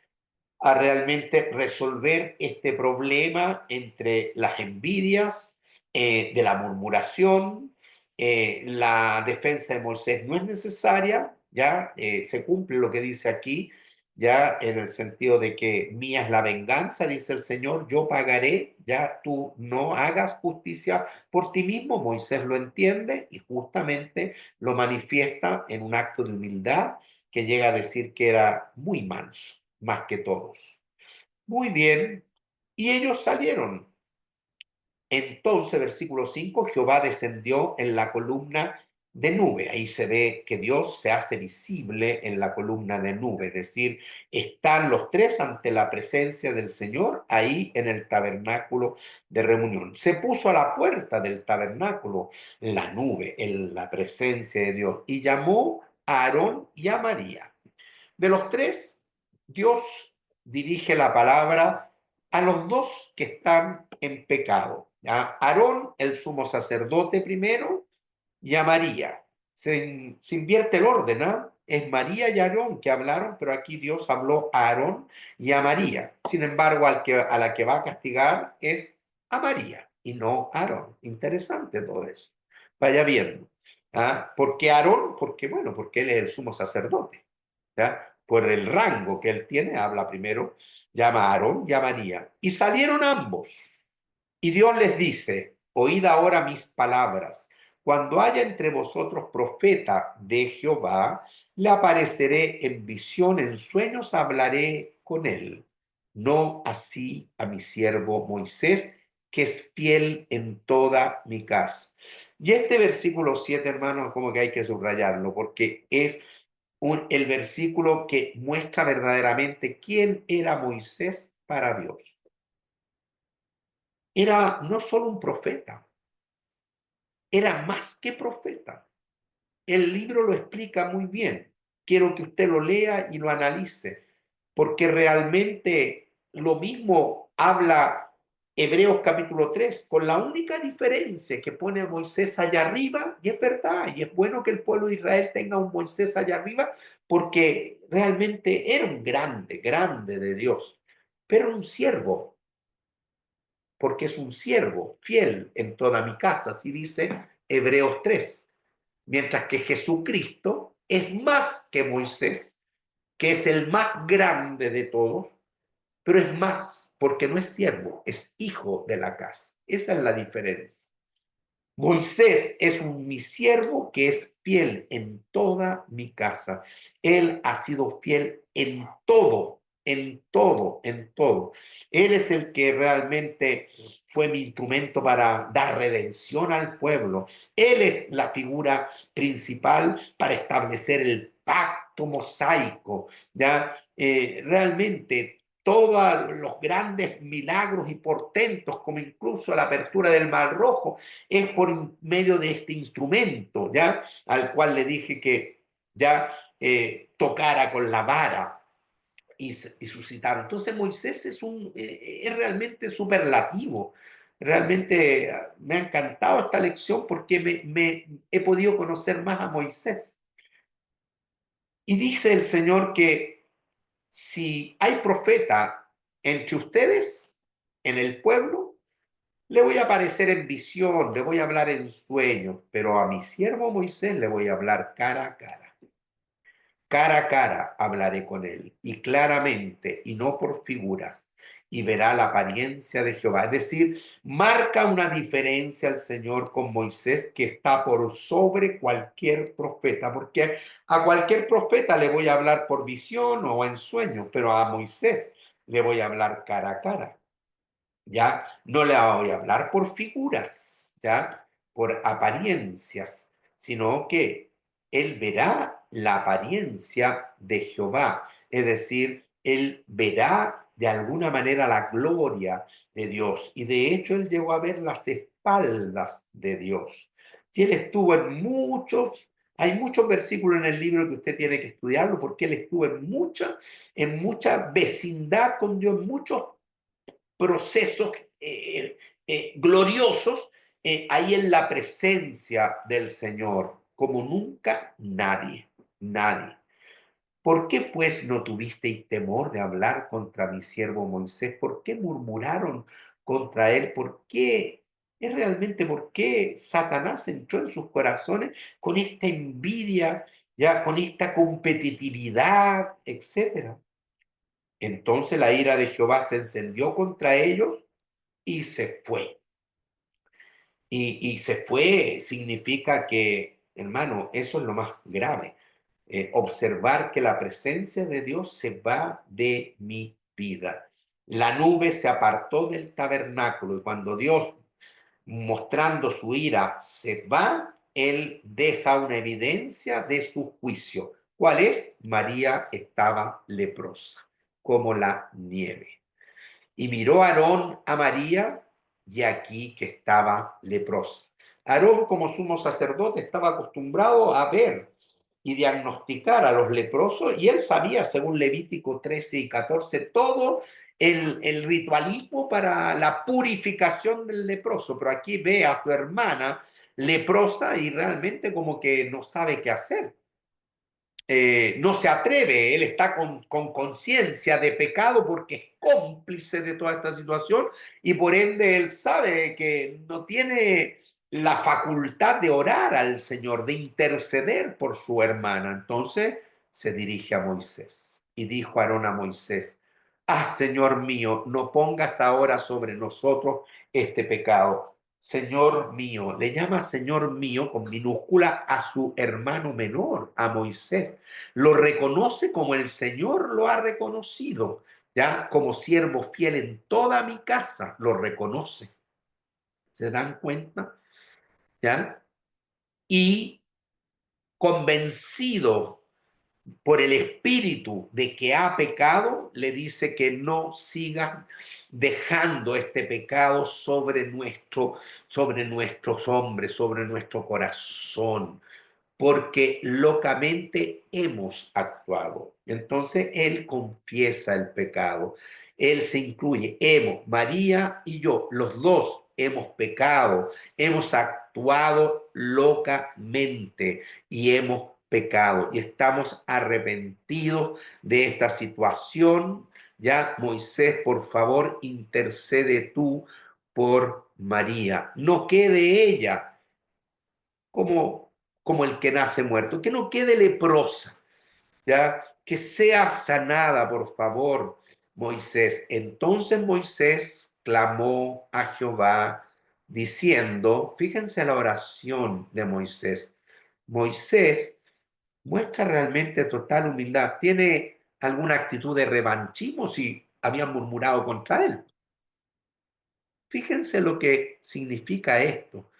a realmente resolver este problema entre las envidias, de la murmuración. La defensa de Moisés no es necesaria, ya se cumple lo que dice aquí, ya en el sentido de que mía es la venganza, dice el Señor, yo pagaré, ya tú no hagas justicia por ti mismo. Moisés lo entiende y justamente lo manifiesta en un acto de humildad que llega a decir que era muy manso, más que todos. Muy bien, y ellos salieron. Entonces, versículo 5, Jehová descendió en la columna de nube. Ahí se ve que Dios se hace visible en la columna de nube, es decir, están los tres ante la presencia del Señor ahí en el tabernáculo de reunión. Se puso a la puerta del tabernáculo la nube, en la presencia de Dios, y llamó a Aarón y a María. De los tres, Dios dirige la palabra a los dos que están en pecado. ¿Ya? Aarón, el sumo sacerdote primero, y a María. Se invierte el orden, ¿ah? Es María y Aarón que hablaron, pero aquí Dios habló a Aarón y a María. Sin embargo, a la que va a castigar es a María y no a Aarón. Interesante todo eso. Vaya viendo. ¿Ah? ¿Por qué Aarón? Porque, bueno, porque él es el sumo sacerdote. ¿Ya? Por el rango que él tiene, habla primero, llama a Aarón y a María. Y salieron ambos. Y Dios les dice, oíd ahora mis palabras. Cuando haya entre vosotros profeta de Jehová, le apareceré en visión, en sueños hablaré con él. No así a mi siervo Moisés, que es fiel en toda mi casa. Y este versículo 7, hermanos, como que hay que subrayarlo, porque es el versículo que muestra verdaderamente quién era Moisés para Dios. Era no solo un profeta, era más que profeta. El libro lo explica muy bien. Quiero que usted lo lea y lo analice, porque realmente lo mismo habla Hebreos capítulo 3, con la única diferencia que pone a Moisés allá arriba, y es verdad, y es bueno que el pueblo de Israel tenga un Moisés allá arriba, porque realmente era un grande, grande de Dios, pero un siervo, porque es un siervo fiel en toda mi casa, así dice Hebreos 3. Mientras que Jesucristo es más que Moisés, que es el más grande de todos, pero es más porque no es siervo, es hijo de la casa. Esa es la diferencia. Moisés es mi siervo que es fiel en toda mi casa. Él ha sido fiel en todo, en todo, en todo. Él es el que realmente fue mi instrumento para dar redención al pueblo. Él es la figura principal para establecer el pacto mosaico. ¿Ya? Realmente todos los grandes milagros y portentos, como incluso la apertura del Mar Rojo, es por medio de este instrumento, ¿ya? Al cual le dije que ya tocara con la vara y suscitaron. Entonces Moisés es realmente superlativo. Realmente me ha encantado esta lección porque me he podido conocer más a Moisés. Y dice el Señor que si hay profeta entre ustedes, en el pueblo, le voy a aparecer en visión, le voy a hablar en sueños, pero a mi siervo Moisés le voy a hablar cara a cara. Cara a cara hablaré con él, y claramente, y no por figuras, y verá la apariencia de Jehová. Es decir, marca una diferencia el Señor con Moisés que está por sobre cualquier profeta, porque a cualquier profeta le voy a hablar por visión o en sueño, pero a Moisés le voy a hablar cara a cara. ¿Ya? No le voy a hablar por figuras, ¿ya? Por apariencias, sino que él verá la apariencia de Jehová, es decir, él verá de alguna manera la gloria de Dios, y de hecho él llegó a ver las espaldas de Dios. Y él estuvo hay muchos versículos en el libro que usted tiene que estudiarlo, porque él estuvo en mucha vecindad con Dios, muchos procesos gloriosos ahí en la presencia del Señor, como nunca nadie, nadie. ¿Por qué pues no tuvisteis temor de hablar contra mi siervo Moisés? ¿Por qué murmuraron contra él? ¿Por qué? Es realmente por qué Satanás entró en sus corazones con esta envidia, ya con esta competitividad, etcétera. Entonces la ira de Jehová se encendió contra ellos y se fue. Y se fue significa que, hermano, eso es lo más grave. Observar que la presencia de Dios se va de mi vida. La nube se apartó del tabernáculo y cuando Dios, mostrando su ira, se va, Él deja una evidencia de su juicio. ¿Cuál es? María estaba leprosa, como la nieve. Y miró Aarón a María, y aquí que estaba leprosa. Aarón, como sumo sacerdote, estaba acostumbrado a ver y diagnosticar a los leprosos, y él sabía, según Levítico 13 y 14, todo el ritualismo para la purificación del leproso. Pero aquí ve a su hermana leprosa y realmente como que no sabe qué hacer. No se atreve, él está con conciencia de pecado porque es cómplice de toda esta situación y por ende él sabe que no tiene la facultad de orar al Señor, de interceder por su hermana. Entonces se dirige a Moisés y dijo Aarón a Moisés: ah, Señor mío, no pongas ahora sobre nosotros este pecado. Señor mío, le llama Señor mío con minúscula a su hermano menor, a Moisés. Lo reconoce como el Señor lo ha reconocido, ya como siervo fiel en toda mi casa, lo reconoce. ¿Se dan cuenta? ¿Ya? Y convencido por el espíritu de que ha pecado, le dice que no siga dejando este pecado sobre nuestros hombres, sobre nuestro corazón, porque locamente hemos actuado. Entonces él confiesa el pecado, él se incluye, María y yo, los dos hemos pecado, hemos actuado locamente y hemos pecado y estamos arrepentidos de esta situación. Ya, Moisés, por favor, intercede tú por María. No quede ella como el que nace muerto, que no quede leprosa, ¿ya? Que sea sanada, por favor, Moisés. Entonces Moisés clamó a Jehová diciendo, fíjense la oración de Moisés. Moisés muestra realmente total humildad. ¿Tiene alguna actitud de revanchismo si habían murmurado contra él? Fíjense lo que significa esto.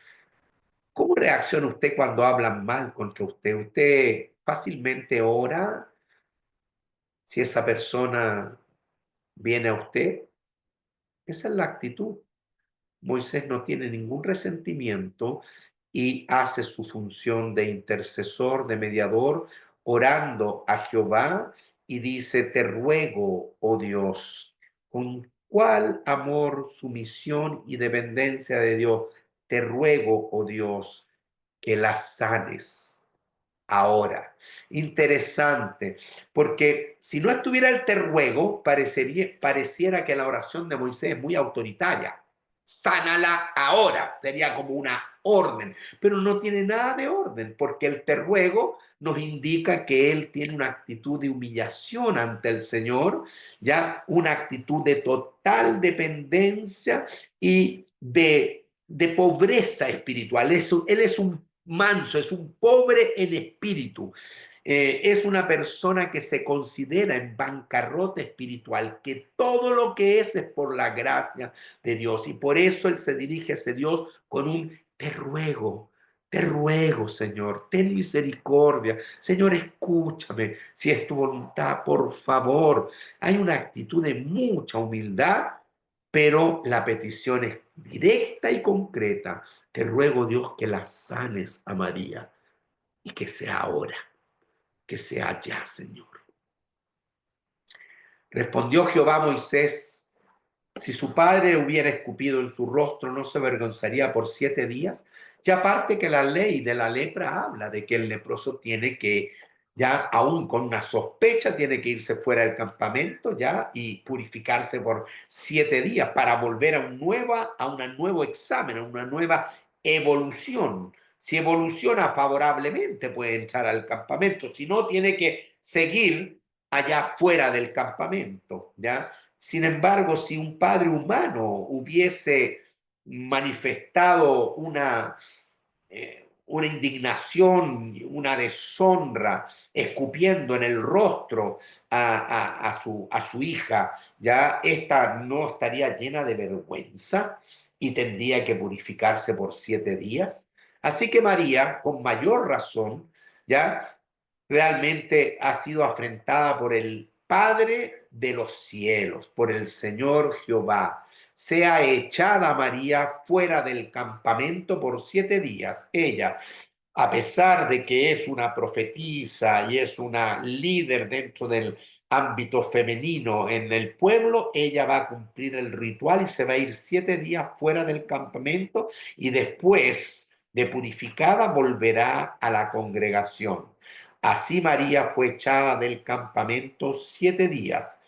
¿Cómo reacciona usted cuando hablan mal contra usted? ¿Usted fácilmente ora si esa persona viene a usted? Esa es la actitud. Moisés no tiene ningún resentimiento y hace su función de intercesor, de mediador, orando a Jehová y dice, te ruego, oh Dios, con cuál amor, sumisión y dependencia de Dios, te ruego, oh Dios, que la sanes ahora. Interesante, porque si no estuviera el te ruego, pareciera que la oración de Moisés es muy autoritaria. Sánala ahora, sería como una orden, pero no tiene nada de orden, porque el te ruego nos indica que él tiene una actitud de humillación ante el Señor, ya una actitud de total dependencia y de pobreza espiritual. Él es un manso, es un pobre en espíritu. Es una persona que se considera en bancarrota espiritual, que todo lo que es por la gracia de Dios. Y por eso él se dirige a ese Dios con un te ruego, Señor, ten misericordia. Señor, escúchame, si es tu voluntad, por favor. Hay una actitud de mucha humildad, pero la petición es directa y concreta. Te ruego, Dios, que la sanes a María y que sea ahora, que sea ya, Señor. Respondió Jehová a Moisés, si su padre hubiera escupido en su rostro, ¿no se avergonzaría por 7 días? Ya aparte que la ley de la lepra habla de que el leproso tiene que, ya aún con una sospecha, tiene que irse fuera del campamento ya y purificarse por 7 días para volver a un nuevo examen, a una nueva evolución. Si evoluciona favorablemente puede entrar al campamento, si no tiene que seguir allá fuera del campamento, ¿ya? Sin embargo, si un padre humano hubiese manifestado una indignación, una deshonra, escupiendo en el rostro a su hija, ya esta no estaría llena de vergüenza y tendría que purificarse por 7 días. Así que María, con mayor razón, ya realmente ha sido afrentada por el Padre de los cielos, por el Señor Jehová. Sea echada María fuera del campamento por 7 días. Ella, a pesar de que es una profetisa y es una líder dentro del ámbito femenino en el pueblo, ella va a cumplir el ritual y se va a ir 7 días fuera del campamento y después de purificada volverá a la congregación. Así María fue echada del campamento 7 días.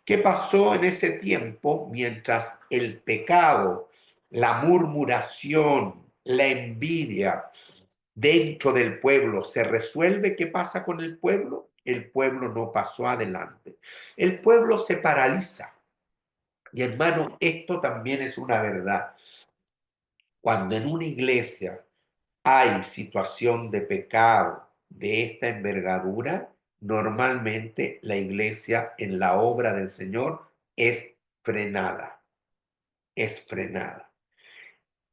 ¿Qué pasó en ese tiempo mientras el pecado, la murmuración, la envidia dentro del pueblo se resuelve? ¿Qué pasa con el pueblo? El pueblo no pasó adelante. El pueblo se paraliza. Y hermano, esto también es una verdad. Cuando en una iglesia hay situación de pecado de esta envergadura, normalmente la iglesia en la obra del Señor es frenada, es frenada.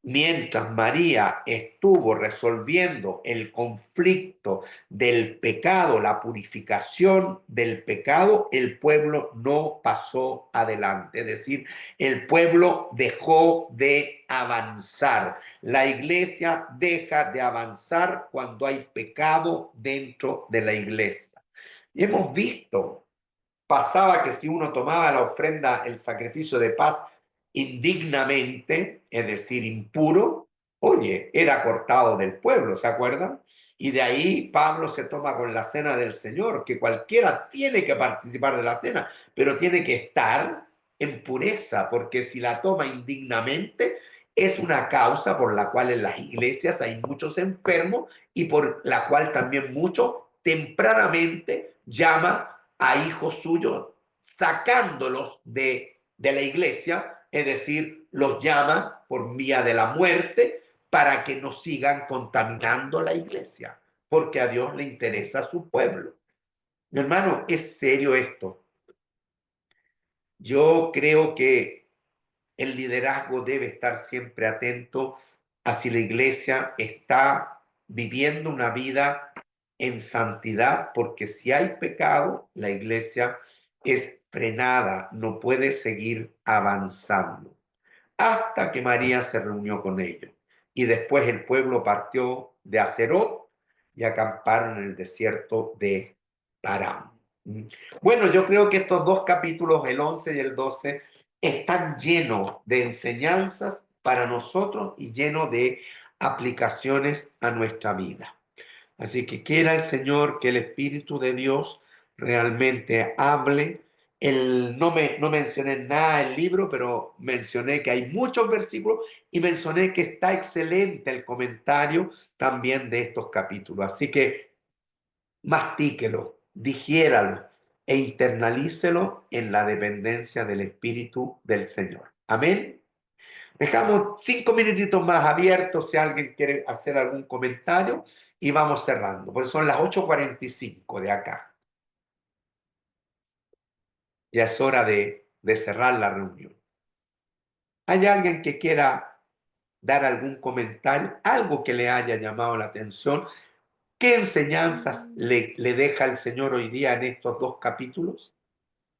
Mientras María estuvo resolviendo el conflicto del pecado, la purificación del pecado, el pueblo no pasó adelante. Es decir, el pueblo dejó de avanzar. La iglesia deja de avanzar cuando hay pecado dentro de la iglesia. Y hemos visto, pasaba que si uno tomaba la ofrenda, el sacrificio de paz indignamente, es decir, impuro, oye, era cortado del pueblo, ¿se acuerdan? Y de ahí Pablo se toma con la cena del Señor, que cualquiera tiene que participar de la cena, pero tiene que estar en pureza, porque si la toma indignamente, es una causa por la cual en las iglesias hay muchos enfermos y por la cual también muchos tempranamente llama a hijos suyos sacándolos de la iglesia, es decir, los llama por vía de la muerte para que no sigan contaminando la iglesia, porque a Dios le interesa su pueblo. Mi hermano, es serio esto. Yo creo que el liderazgo debe estar siempre atento a si la iglesia está viviendo una vida en santidad, porque si hay pecado, la iglesia es frenada, no puede seguir avanzando hasta que María se reunió con ellos. Y después el pueblo partió de Acerot y acamparon en el desierto de Parán. Bueno, yo creo que estos dos capítulos, el 11 y el 12, están llenos de enseñanzas para nosotros y llenos de aplicaciones a nuestra vida. Así que quiera el Señor que el Espíritu de Dios realmente hable. No mencioné nada del libro, pero mencioné que hay muchos versículos y mencioné que está excelente el comentario también de estos capítulos. Así que mastíquelo, digiéralo e internalícelo en la dependencia del Espíritu del Señor. Amén. Dejamos 5 minutitos más abiertos si alguien quiere hacer algún comentario y vamos cerrando, porque son las 8:45 de acá. Ya es hora de cerrar la reunión. ¿Hay alguien que quiera dar algún comentario, algo que le haya llamado la atención? ¿Qué enseñanzas le deja el Señor hoy día en estos dos capítulos?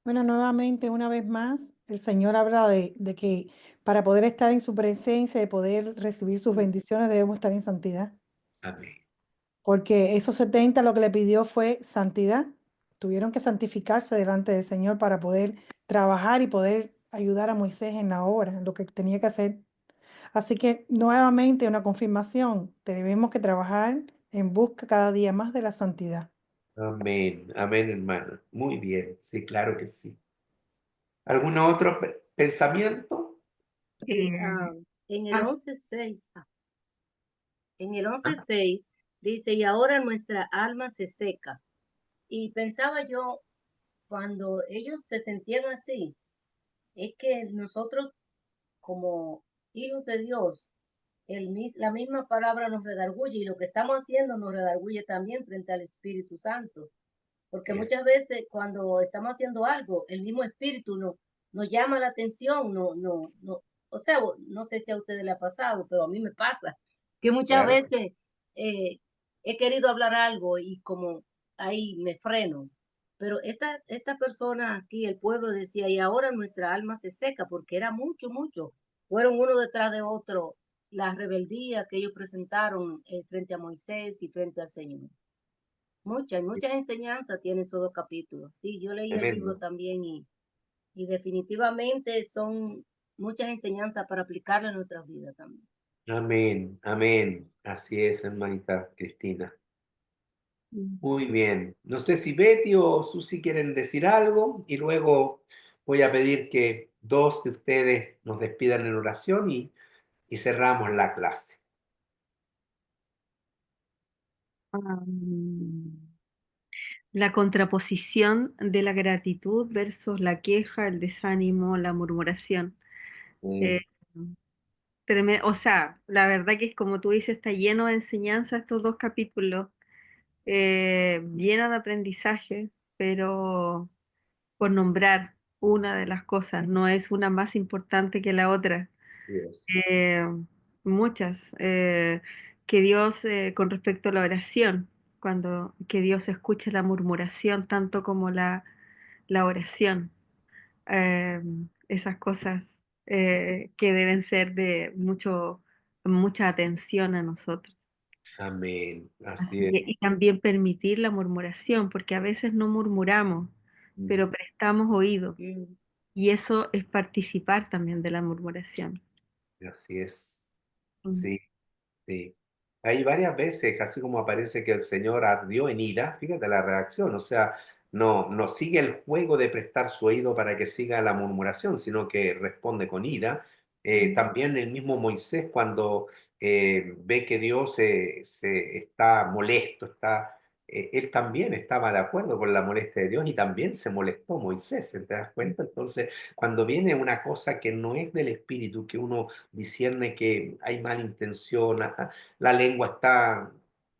Bueno, nuevamente, una vez más, el Señor habla de que para poder estar en su presencia, de poder recibir sus bendiciones, debemos estar en santidad. Amén. Porque esos 70 lo que le pidió fue santidad. Tuvieron que santificarse delante del Señor para poder trabajar y poder ayudar a Moisés en la obra, en lo que tenía que hacer. Así que nuevamente una confirmación, tenemos que trabajar en busca cada día más de la santidad. Amén. Amén, hermana. Muy bien. Sí, claro que sí. ¿Algún otro pensamiento? Sí, Eh, en el ah, 11:6, en el once Ah, seis dice, y ahora nuestra alma se seca. Y pensaba yo, cuando ellos se sintieron así, es que nosotros como hijos de Dios, la misma palabra nos redarguye y lo que estamos haciendo nos redarguye también frente al Espíritu Santo. Porque sí, muchas veces cuando estamos haciendo algo, el mismo espíritu nos llama la atención, no, o sea, no sé si a ustedes le ha pasado, pero a mí me pasa, que muchas claro. veces eh, he querido hablar algo y como ahí me freno. Pero esta persona aquí, el pueblo decía, y ahora nuestra alma se seca, porque era mucho, mucho. Fueron uno detrás de otro las rebeldías que ellos presentaron frente a Moisés y frente al Señor. Sí, Muchas enseñanzas tienen esos dos capítulos. Sí, yo leí el libro tremendo. también y definitivamente son muchas enseñanzas para aplicarlo en nuestras vidas también. Amén, amén. Así es, hermanita Cristina. Muy bien. No sé si Betty o Susi quieren decir algo y luego voy a pedir que dos de ustedes nos despidan en oración y cerramos la clase. am, la contraposición de la gratitud versus la queja, el desánimo, la murmuración. Eh, Mm, o sea, la verdad que es como tú dices, está lleno de enseñanza estos dos capítulos, lleno de aprendizaje, pero por nombrar una de las cosas, no es una más importante que la otra. así es. Eh, muchas. Que Dios, con respecto a la oración, que Dios escuche la murmuración tanto como la oración. Eh, esas cosas que deben ser de mucha atención a nosotros. Amén. Así Y es. también permitir la murmuración, porque a veces no murmuramos, Mm, pero prestamos oído. Mm, Y eso es participar también de la murmuración. así es. Mm. Sí, sí. Hay varias veces, así como aparece que el Señor ardió en ira, fíjate la reacción, o sea, no sigue el juego de prestar su oído para que siga la murmuración, sino que responde con ira. También el mismo Moisés, cuando ve que Dios se está molesto, él también estaba de acuerdo con la molestia de Dios y también se molestó Moisés, ¿te das cuenta? Entonces, cuando viene una cosa que no es del espíritu, que uno discierne que hay mala intención, la lengua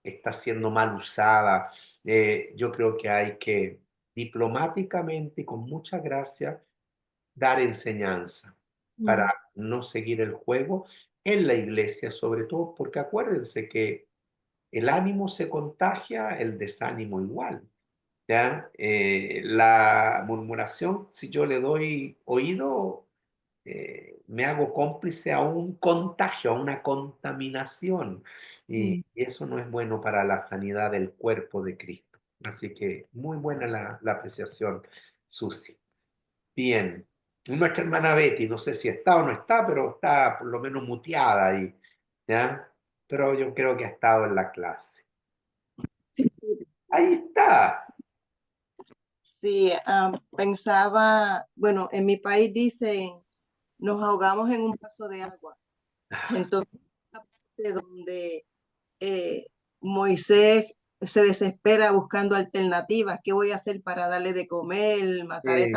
está siendo mal usada, yo creo que hay que diplomáticamente y con mucha gracia dar enseñanza para no seguir el juego en la iglesia, sobre todo porque acuérdense que el ánimo se contagia, el desánimo igual. ¿Ya? La murmuración, si yo le doy oído, me hago cómplice a un contagio, a una contaminación, y eso no es bueno para la sanidad del cuerpo de Cristo. Así que muy buena la apreciación, Susi. Bien, nuestra hermana Betty, no sé si está o no está, pero está por lo menos muteada ahí, ¿ya? Pero yo creo que ha estado en la clase. Sí, Ahí está. sí, pensaba, bueno, en mi país dicen, nos ahogamos en un vaso de agua. Entonces, la parte donde Moisés se desespera buscando alternativas, ¿qué voy a hacer para darle de comer? Mataré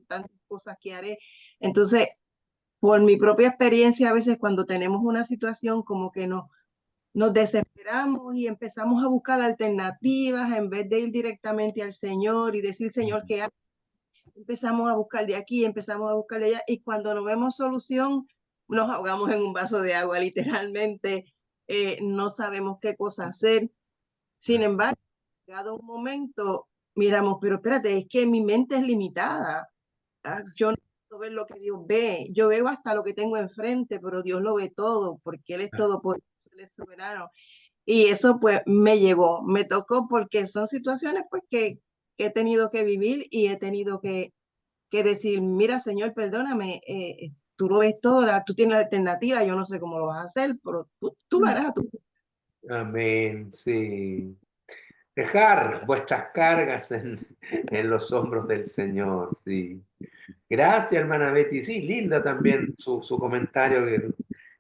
tantas cosas que haré. Entonces, por mi propia experiencia, a veces cuando tenemos una situación como que nos desesperamos y empezamos a buscar alternativas en vez de ir directamente al Señor y decir, Señor, ¿qué hago? Empezamos a buscar de aquí, empezamos a buscar de allá, y cuando no vemos solución, nos ahogamos en un vaso de agua, literalmente. No sabemos qué cosa hacer. Sin embargo, llegado un momento, miramos, pero espérate, es que mi mente es limitada. Yo no puedo ver lo que Dios ve. Yo veo hasta lo que tengo enfrente, pero Dios lo ve todo, porque Él es todopoderoso, Él es soberano. Y eso pues me llegó, me tocó, porque son situaciones pues que he tenido que vivir y he tenido que decir, mira, Señor, perdóname, tú lo ves todo, tú tienes la alternativa, yo no sé cómo lo vas a hacer, pero tú lo harás a tu. Amén, sí. Dejar vuestras cargas en los hombros del Señor, sí. Gracias, hermana Betty. Sí, linda también su comentario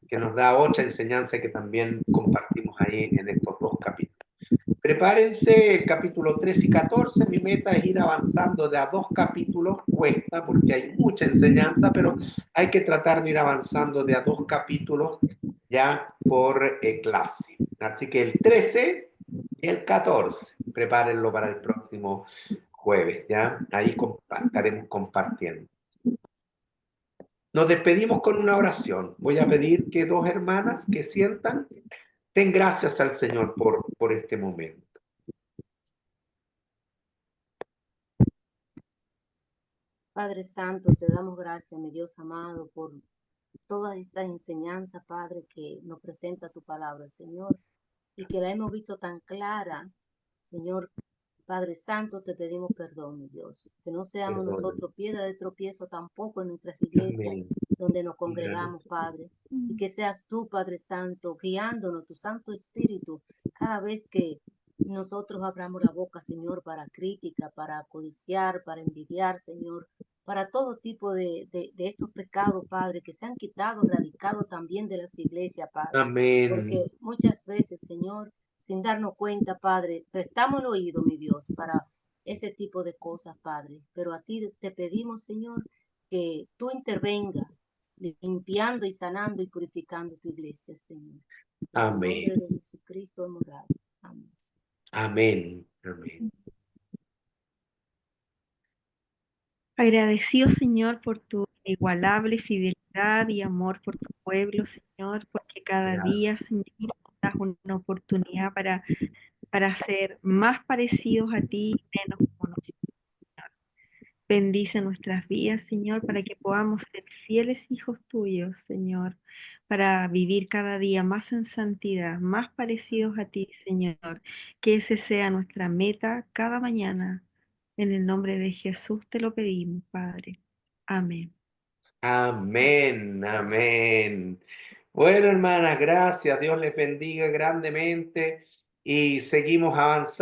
que nos da otra enseñanza que también compartimos ahí en estos dos capítulos. Prepárense, capítulo 13 y 14. Mi meta es ir avanzando de a 2 capítulos. Cuesta porque hay mucha enseñanza, pero hay que tratar de ir avanzando de a 2 capítulos ya por clase. Así que el 13 y el 14, prepárenlo para el próximo jueves, ¿ya? Ahí estaremos compartiendo. Nos despedimos con una oración. Voy a pedir que 2 hermanas que sientan, den gracias al Señor por este momento. Padre Santo, te damos gracias, mi Dios amado, por toda esta enseñanza, Padre, que nos presenta tu palabra, Señor, y que la hemos visto tan clara, Señor. Padre Santo, te pedimos perdón, mi Dios, que no seamos Perdóname. nosotros piedra de tropiezo tampoco en nuestras iglesias Amén. donde nos congregamos, Padre, y que seas tú, Padre Santo, guiándonos, tu Santo Espíritu, cada vez que nosotros abramos la boca, Señor, para crítica, para codiciar, para envidiar, Señor, para todo tipo de estos pecados, Padre, que se han quitado, erradicado también de las iglesias, Padre, Amén. porque muchas veces, Señor, sin darnos cuenta, Padre, prestamos el oído, mi Dios, para ese tipo de cosas, Padre. Pero a ti te pedimos, Señor, que tú intervengas, limpiando y sanando y purificando tu iglesia, Señor. En el Amén. nombre de Jesucristo hemos orado. Amén. Amén. Amén. Agradecido, Señor, por tu igualable fidelidad y amor por tu pueblo, Señor, porque cada día, Señor, nos das una oportunidad para ser más parecidos a ti y menos como nosotros. Bendice nuestras vidas, Señor, para que podamos ser fieles hijos tuyos, Señor, para vivir cada día más en santidad, más parecidos a ti, Señor. Que ese sea nuestra meta cada mañana. En el nombre de Jesús te lo pedimos, Padre. Amén. Amén. Amén. Bueno, hermanas, gracias. Dios les bendiga grandemente y seguimos avanzando.